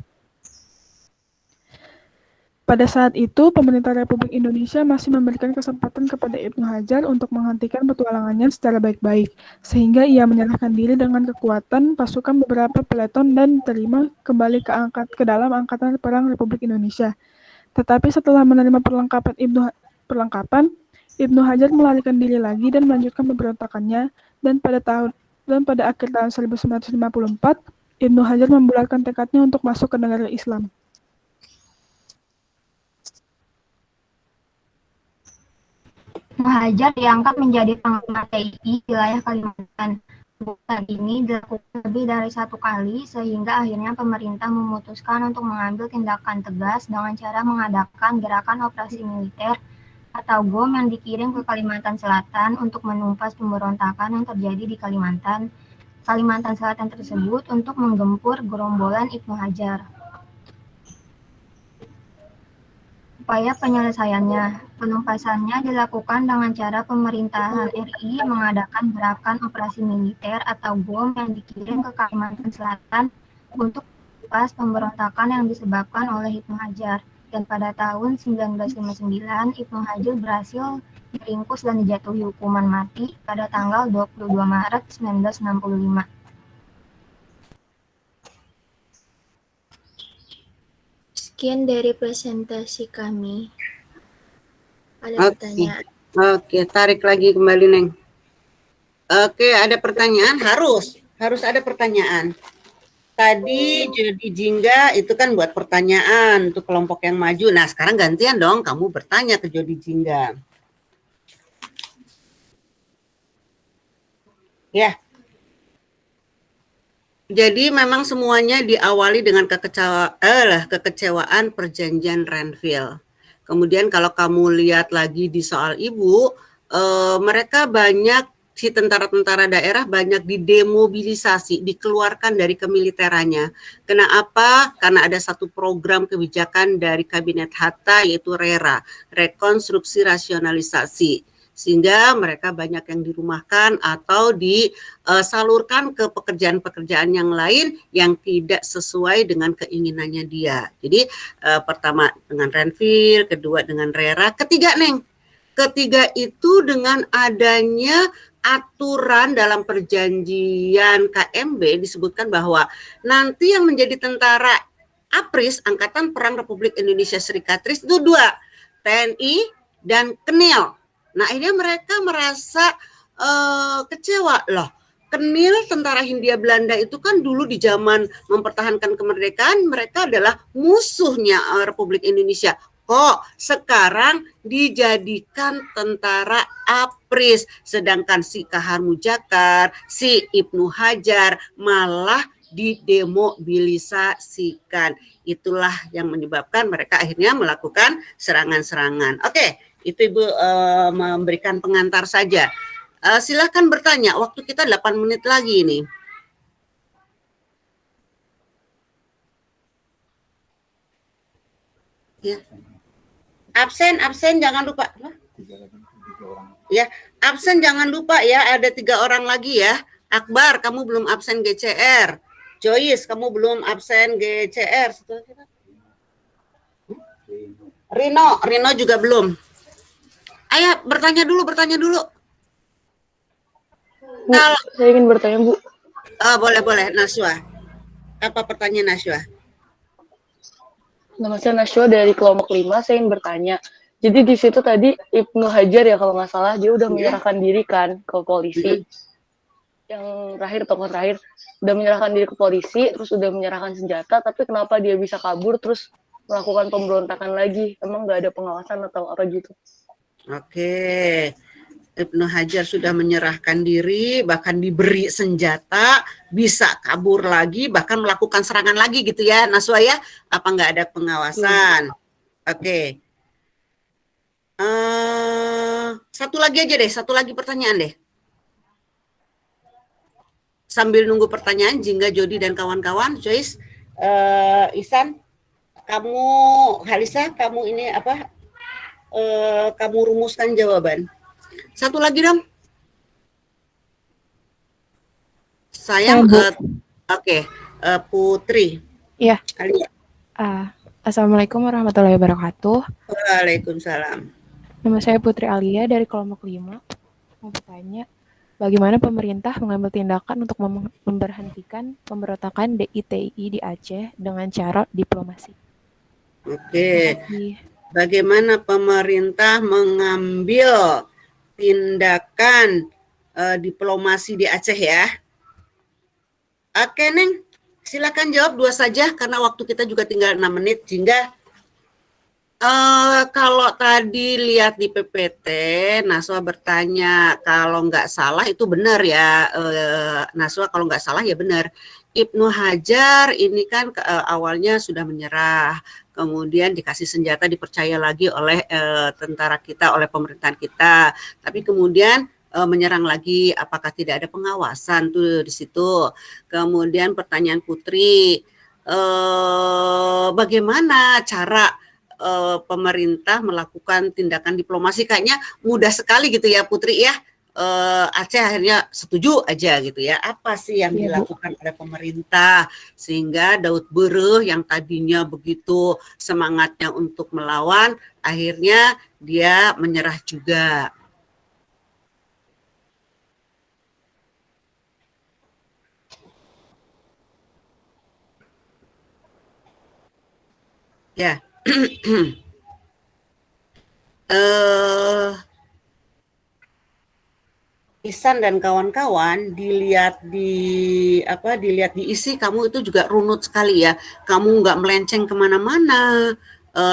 Speaker 11: Pada saat itu, pemerintah Republik Indonesia masih memberikan kesempatan kepada Ibnu Hajar untuk menghentikan petualangannya secara baik-baik, sehingga ia menyerahkan diri dengan kekuatan pasukan beberapa peleton dan diterima kembali ke dalam Angkatan Perang Republik Indonesia. Tetapi setelah menerima perlengkapan Ibnu Hajar melarikan diri lagi dan melanjutkan pemberontakannya, dan pada akhir tahun 1954, Ibnu Hajar membulatkan tekadnya untuk masuk ke negara Islam.
Speaker 12: Ibnu Hajar diangkat menjadi Panglima TNI wilayah Kalimantan. Pembuatan ini dilakukan lebih dari 1 kali, sehingga akhirnya pemerintah memutuskan untuk mengambil tindakan tegas dengan cara mengadakan gerakan operasi militer atau GOM yang dikirim ke Kalimantan Selatan untuk menumpas pemberontakan yang terjadi di Kalimantan Selatan tersebut untuk menggempur gerombolan Ibnu Hajar. Upaya penyelesaiannya, penumpasannya dilakukan dengan cara pemerintahan RI mengadakan gerakan operasi militer atau GOM yang dikirim ke Kalimantan Selatan untuk menumpas pemberontakan yang disebabkan oleh Ibnu Hajar. Dan pada tahun 1959, Ibnu Hajar berhasil diringkus dan dijatuhi hukuman mati pada tanggal 22 Maret 1965.
Speaker 9: Sekian dari presentasi kami. Ada pertanyaan?
Speaker 1: Oke, tarik lagi kembali, Neng. Oke, ada pertanyaan? Harus ada pertanyaan. Tadi Jody Jingga itu kan buat pertanyaan untuk kelompok yang maju. Nah, sekarang gantian dong, kamu bertanya ke Jody Jingga. Ya. Jadi memang semuanya diawali dengan kekecewaan perjanjian Renville. Kemudian kalau kamu lihat lagi di soal Ibu, mereka banyak si tentara-tentara daerah banyak didemobilisasi, dikeluarkan dari kemiliterannya. Kenapa? Karena ada satu program kebijakan dari Kabinet Hatta yaitu RERA, Rekonstruksi Rasionalisasi. Sehingga mereka banyak yang dirumahkan atau disalurkan ke pekerjaan-pekerjaan yang lain yang tidak sesuai dengan keinginannya dia. Jadi pertama dengan Renville, kedua dengan RERA, ketiga itu dengan adanya aturan dalam perjanjian KMB disebutkan bahwa nanti yang menjadi tentara APRIS, Angkatan Perang Republik Indonesia Serikatris, itu 2, TNI dan KNIL. Nah, akhirnya mereka merasa kecewa loh. KNIL, tentara Hindia Belanda itu kan dulu di zaman mempertahankan kemerdekaan, mereka adalah musuhnya Republik Indonesia. Kok sekarang dijadikan tentara APRIS, sedangkan si Kahar Mujakar, si Ibnu Hajar malah didemobilisasikan. Itulah yang menyebabkan mereka akhirnya melakukan serangan-serangan. Oke, itu Ibu memberikan pengantar saja. Silahkan bertanya, waktu kita 8 menit lagi ini. Ya. Absen jangan lupa. Ya, absen jangan lupa ya, ada 3 orang lagi ya. Akbar, kamu belum absen GCR. Joyce, kamu belum absen GCR. Rino juga belum. Ayo, bertanya dulu. Bu,
Speaker 13: saya ingin bertanya, Bu.
Speaker 1: Boleh, Naswa. Apa pertanyaan Naswa?
Speaker 13: Nama saya Naswa dari kelompok 5, saya ingin bertanya. Jadi di situ tadi Ibnu Hajar ya kalau nggak salah dia udah menyerahkan diri kan ke polisi. Yang terakhir, tokoh terakhir udah menyerahkan diri ke polisi, terus udah menyerahkan senjata, tapi kenapa dia bisa kabur terus melakukan pemberontakan lagi? Emang nggak ada pengawasan atau apa gitu?
Speaker 1: Oke. Ibnu Hajar sudah menyerahkan diri, bahkan diberi senjata, bisa kabur lagi, bahkan melakukan serangan lagi gitu ya, Naswa ya? Apa nggak ada pengawasan? Oke. Satu lagi aja deh, satu lagi pertanyaan deh. Sambil nunggu pertanyaan, Jingga, Jody, dan kawan-kawan, Joyce, Ihsan, kamu, Halisa, kamu ini apa? Kamu rumuskan jawaban. Satu lagi dong. Sayang, oke, Putri.
Speaker 5: Iya.
Speaker 1: Alia.
Speaker 5: Assalamualaikum warahmatullahi wabarakatuh.
Speaker 1: Waalaikumsalam.
Speaker 5: Nama saya Putri Alia dari kelompok 5. Mau bertanya, bagaimana pemerintah mengambil tindakan untuk memberhentikan pemberontakan DITI di Aceh dengan cara diplomasi?
Speaker 1: Oke. Bagaimana pemerintah mengambil tindakan diplomasi di Aceh ya? Oke, Neng. Silakan jawab 2 saja karena waktu kita juga tinggal 6 menit. Sehingga kalau tadi lihat di PPT, Naswa bertanya kalau nggak salah itu benar ya, Naswa kalau nggak salah ya benar. Ibnu Hajar ini kan awalnya sudah menyerah, kemudian dikasih senjata dipercaya lagi oleh tentara kita, oleh pemerintahan kita, tapi kemudian menyerang lagi, apakah tidak ada pengawasan tuh di situ. Kemudian pertanyaan Putri, bagaimana cara pemerintah melakukan tindakan diplomasi? Kayaknya mudah sekali gitu ya Putri ya. Aceh akhirnya setuju aja gitu ya. Apa sih yang dilakukan oleh pemerintah sehingga Daud Bereuh yang tadinya begitu semangatnya untuk melawan, akhirnya dia menyerah juga. Ya. Ihsan dan kawan-kawan dilihat di isi kamu itu juga runut sekali ya. Kamu nggak melenceng kemana-mana,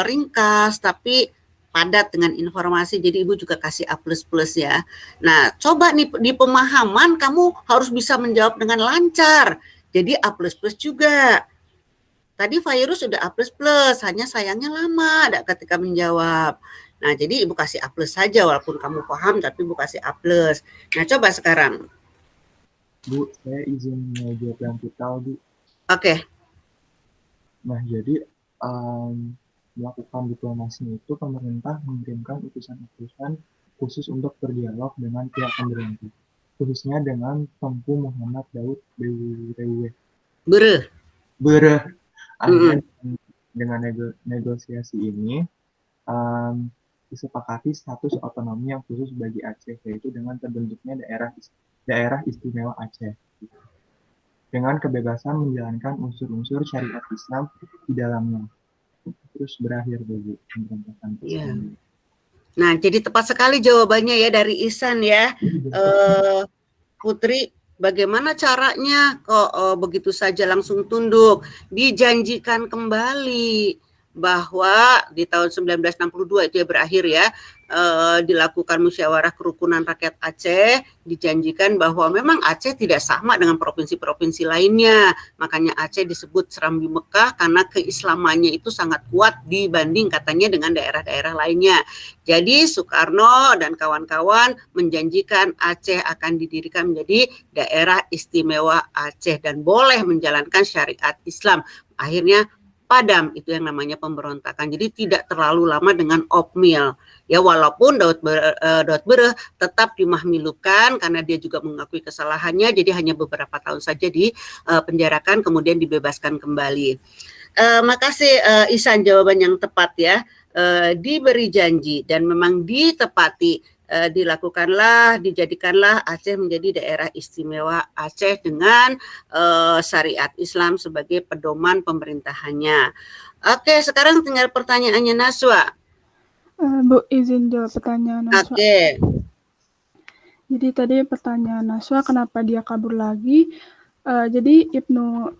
Speaker 1: ringkas tapi padat dengan informasi. Jadi Ibu juga kasih A++ ya. Nah, coba nih di pemahaman kamu harus bisa menjawab dengan lancar. Jadi A++ juga. Tadi Virus sudah A++, hanya sayangnya lama ketika menjawab. Nah, jadi Ibu kasih A+ saja walaupun kamu paham, tapi Ibu kasih A+. Nah, coba sekarang.
Speaker 10: Bu, saya izin menjawab yang total, Bu.
Speaker 1: Oke.
Speaker 10: Nah, jadi melakukan diplomasi itu pemerintah mengirimkan utusan-utusan khusus untuk berdialog dengan pihak pemberontak, khususnya dengan Tengku Muhammad Daud Bereuh. Akhirnya dengan negosiasi ini disepakati status otonomi yang khusus bagi Aceh, yaitu dengan terbentuknya daerah istimewa Aceh dengan kebebasan menjalankan unsur-unsur syariat Islam di dalamnya. Terus berakhir Bu pemberontakan.
Speaker 1: Iya. Nah, jadi tepat sekali jawabannya ya dari Ihsan ya. Putri, bagaimana caranya kok begitu saja langsung tunduk? Dijanjikan kembali bahwa di tahun 1962 itu ya berakhir ya, dilakukan musyawarah kerukunan rakyat Aceh, dijanjikan bahwa memang Aceh tidak sama dengan provinsi-provinsi lainnya. Makanya Aceh disebut Serambi Mekah karena keislamannya itu sangat kuat dibanding katanya dengan daerah-daerah lainnya. Jadi Soekarno dan kawan-kawan menjanjikan Aceh akan didirikan menjadi daerah istimewa Aceh dan boleh menjalankan syariat Islam. Akhirnya padam itu yang namanya pemberontakan. Jadi tidak terlalu lama dengan Opmil. Ya walaupun Daud Bereuh tetap dimahmilukan karena dia juga mengakui kesalahannya, jadi hanya beberapa tahun saja dipenjarakan kemudian dibebaskan kembali. Makasih Ihsan, jawaban yang tepat ya. Diberi janji dan memang ditepati, dijadikanlah Aceh menjadi daerah istimewa Aceh dengan syariat Islam sebagai pedoman pemerintahannya. Oke, sekarang tinggal pertanyaannya Naswa.
Speaker 11: Bu, izin jawab pertanyaan Naswa.
Speaker 1: Oke.
Speaker 11: Jadi tadi pertanyaan Naswa, kenapa dia kabur lagi? Jadi Ibnu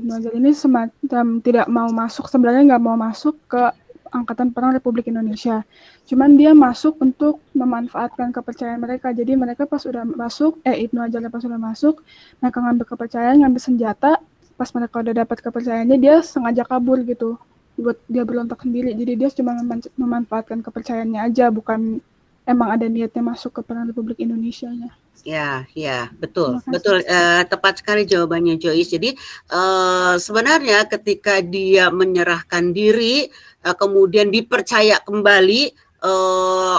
Speaker 11: Hajar ini semacam tidak mau masuk, sebenarnya nggak mau masuk ke Angkatan Perang Republik Indonesia. Cuman dia masuk untuk memanfaatkan kepercayaan mereka. Jadi mereka pas udah masuk, Ibnu Hajar pas udah masuk, mereka ngambil kepercayaan, ngambil senjata. Pas mereka udah dapat kepercayaannya, dia sengaja kabur gitu. Buat dia berontak sendiri. Jadi dia cuma memanfaatkan kepercayaannya aja, bukan emang ada niatnya masuk ke Perang Republik Indonesia-nya.
Speaker 1: Ya, betul, tepat sekali jawabannya Joyce. Jadi sebenarnya ketika dia menyerahkan diri, kemudian dipercaya kembali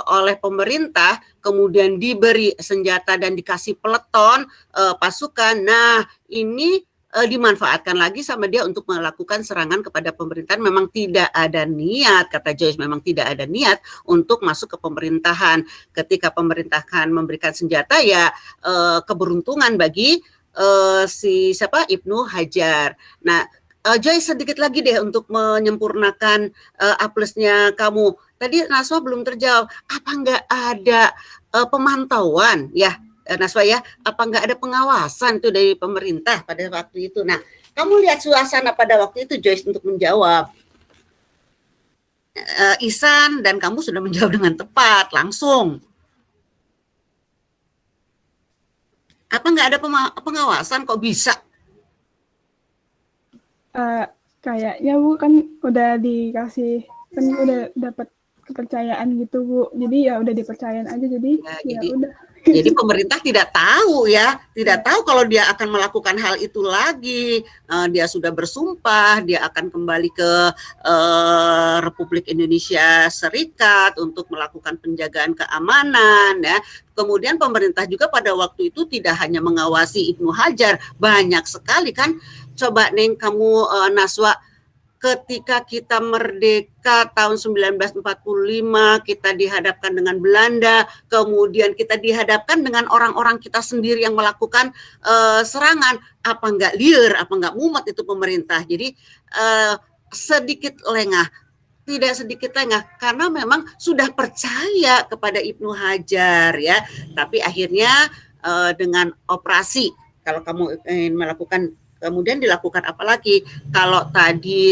Speaker 1: oleh pemerintah, kemudian diberi senjata dan dikasih peleton pasukan. Nah, ini dimanfaatkan lagi sama dia untuk melakukan serangan kepada pemerintahan. Memang tidak ada niat, kata Joyce, memang tidak ada niat untuk masuk ke pemerintahan. Ketika pemerintahan memberikan senjata, ya keberuntungan bagi Ibnu Hajar. Nah, Joyce sedikit lagi deh untuk menyempurnakan A+-nya kamu. Tadi Naswa belum terjawab, apa nggak ada pemantauan ya Naswa ya, apa nggak ada pengawasan tuh dari pemerintah pada waktu itu? Nah, kamu lihat suasana pada waktu itu Joyce untuk menjawab. Ihsan dan kamu sudah menjawab dengan tepat, langsung. Apa nggak ada pengawasan kok bisa?
Speaker 11: Kayaknya Bu kan udah dikasih, kan udah dapat kepercayaan gitu Bu. Jadi ya udah dipercayain aja, jadi ya udah.
Speaker 1: Jadi pemerintah tidak tahu ya, tidak tahu kalau dia akan melakukan hal itu lagi. Dia sudah bersumpah, dia akan kembali ke Republik Indonesia Serikat untuk melakukan penjagaan keamanan ya. Kemudian pemerintah juga pada waktu itu tidak hanya mengawasi Ibnu Hajar, banyak sekali kan. Coba Neng kamu Naswa, ketika kita merdeka tahun 1945, kita dihadapkan dengan Belanda, kemudian kita dihadapkan dengan orang-orang kita sendiri yang melakukan serangan, apa enggak liar, apa enggak mumet itu pemerintah. Jadi sedikit lengah, tidak sedikit lengah, karena memang sudah percaya kepada Ibnu Hajar ya, tapi akhirnya dengan operasi, kalau kamu ingin melakukan, kemudian dilakukan apa lagi? Kalau tadi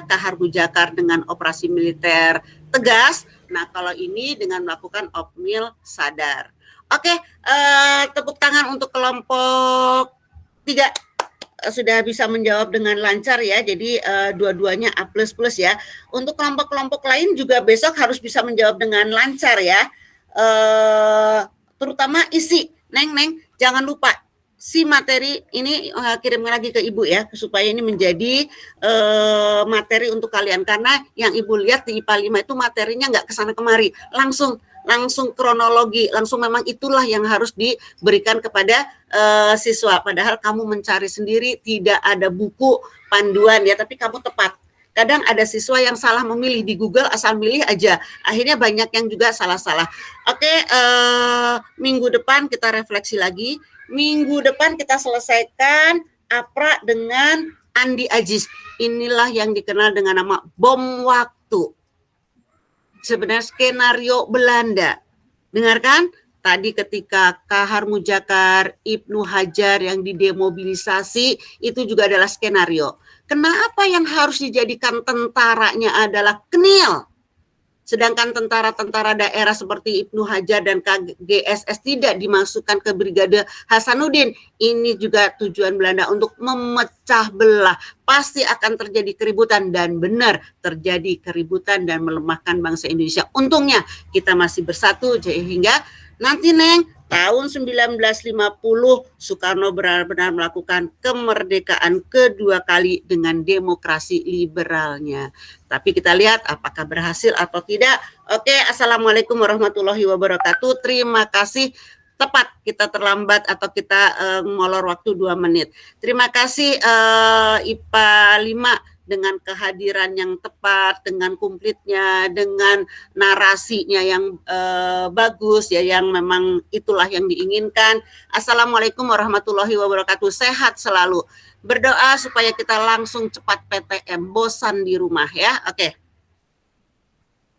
Speaker 1: Kahar Bujakar dengan operasi militer tegas, nah kalau ini dengan melakukan opmil sadar. Oke, tepuk tangan untuk kelompok 3 sudah bisa menjawab dengan lancar ya. Jadi dua-duanya A++ ya. Untuk kelompok-kelompok lain juga besok harus bisa menjawab dengan lancar ya. Terutama isi, Neng, jangan lupa. Si materi ini kirim lagi ke Ibu ya, supaya ini menjadi materi untuk kalian. Karena yang Ibu lihat di IPA 5 itu materinya nggak kesana kemari, langsung kronologi, langsung memang itulah yang harus diberikan kepada siswa. Padahal kamu mencari sendiri, tidak ada buku panduan ya, tapi kamu tepat. Kadang ada siswa yang salah memilih di Google, asal milih aja. Akhirnya banyak yang juga salah-salah. Oke, minggu depan kita refleksi lagi. Minggu depan kita selesaikan APRA dengan Andi Aziz. Inilah yang dikenal dengan nama bom waktu. Sebenarnya skenario Belanda. Dengarkan, tadi ketika Kahar Bujakar, Ibnu Hajar yang didemobilisasi, itu juga adalah skenario. Kenapa yang harus dijadikan tentaranya adalah Knil? Sedangkan tentara-tentara daerah seperti Ibnu Hajar dan KGSS tidak dimasukkan ke Brigade Hasanuddin. Ini juga tujuan Belanda untuk memecah belah. Pasti akan terjadi keributan, dan benar terjadi keributan dan melemahkan bangsa Indonesia. Untungnya kita masih bersatu sehingga nanti Neng, tahun 1950 Soekarno benar-benar melakukan kemerdekaan kedua kali dengan demokrasi liberalnya. Tapi kita lihat apakah berhasil atau tidak. Oke, Assalamualaikum warahmatullahi wabarakatuh. Terima kasih. Tepat kita terlambat atau kita molor waktu 2 menit. Terima kasih IPA 5 dengan kehadiran yang tepat, dengan komplitnya, dengan narasinya yang bagus ya, yang memang itulah yang diinginkan. Assalamualaikum warahmatullahi wabarakatuh. Sehat selalu. Berdoa supaya kita langsung cepat PTM, bosan di rumah ya. Oke.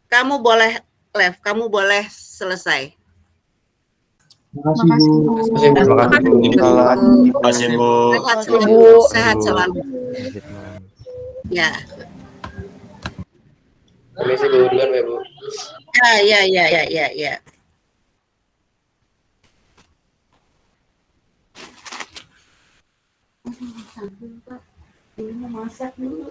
Speaker 1: kamu boleh left, kamu boleh selesai.
Speaker 10: Terima kasih, Bu.
Speaker 14: Terima kasih, Bu.
Speaker 2: Terima kasih, Bu.
Speaker 1: Sehat
Speaker 13: Terima kasih,
Speaker 1: selalu,
Speaker 13: Bu.
Speaker 1: sehat selalu.
Speaker 14: Terima kasih.
Speaker 1: Ya,
Speaker 8: Permisi Bu, duluan ya Bu.
Speaker 1: ya. Ini mau masak dulu.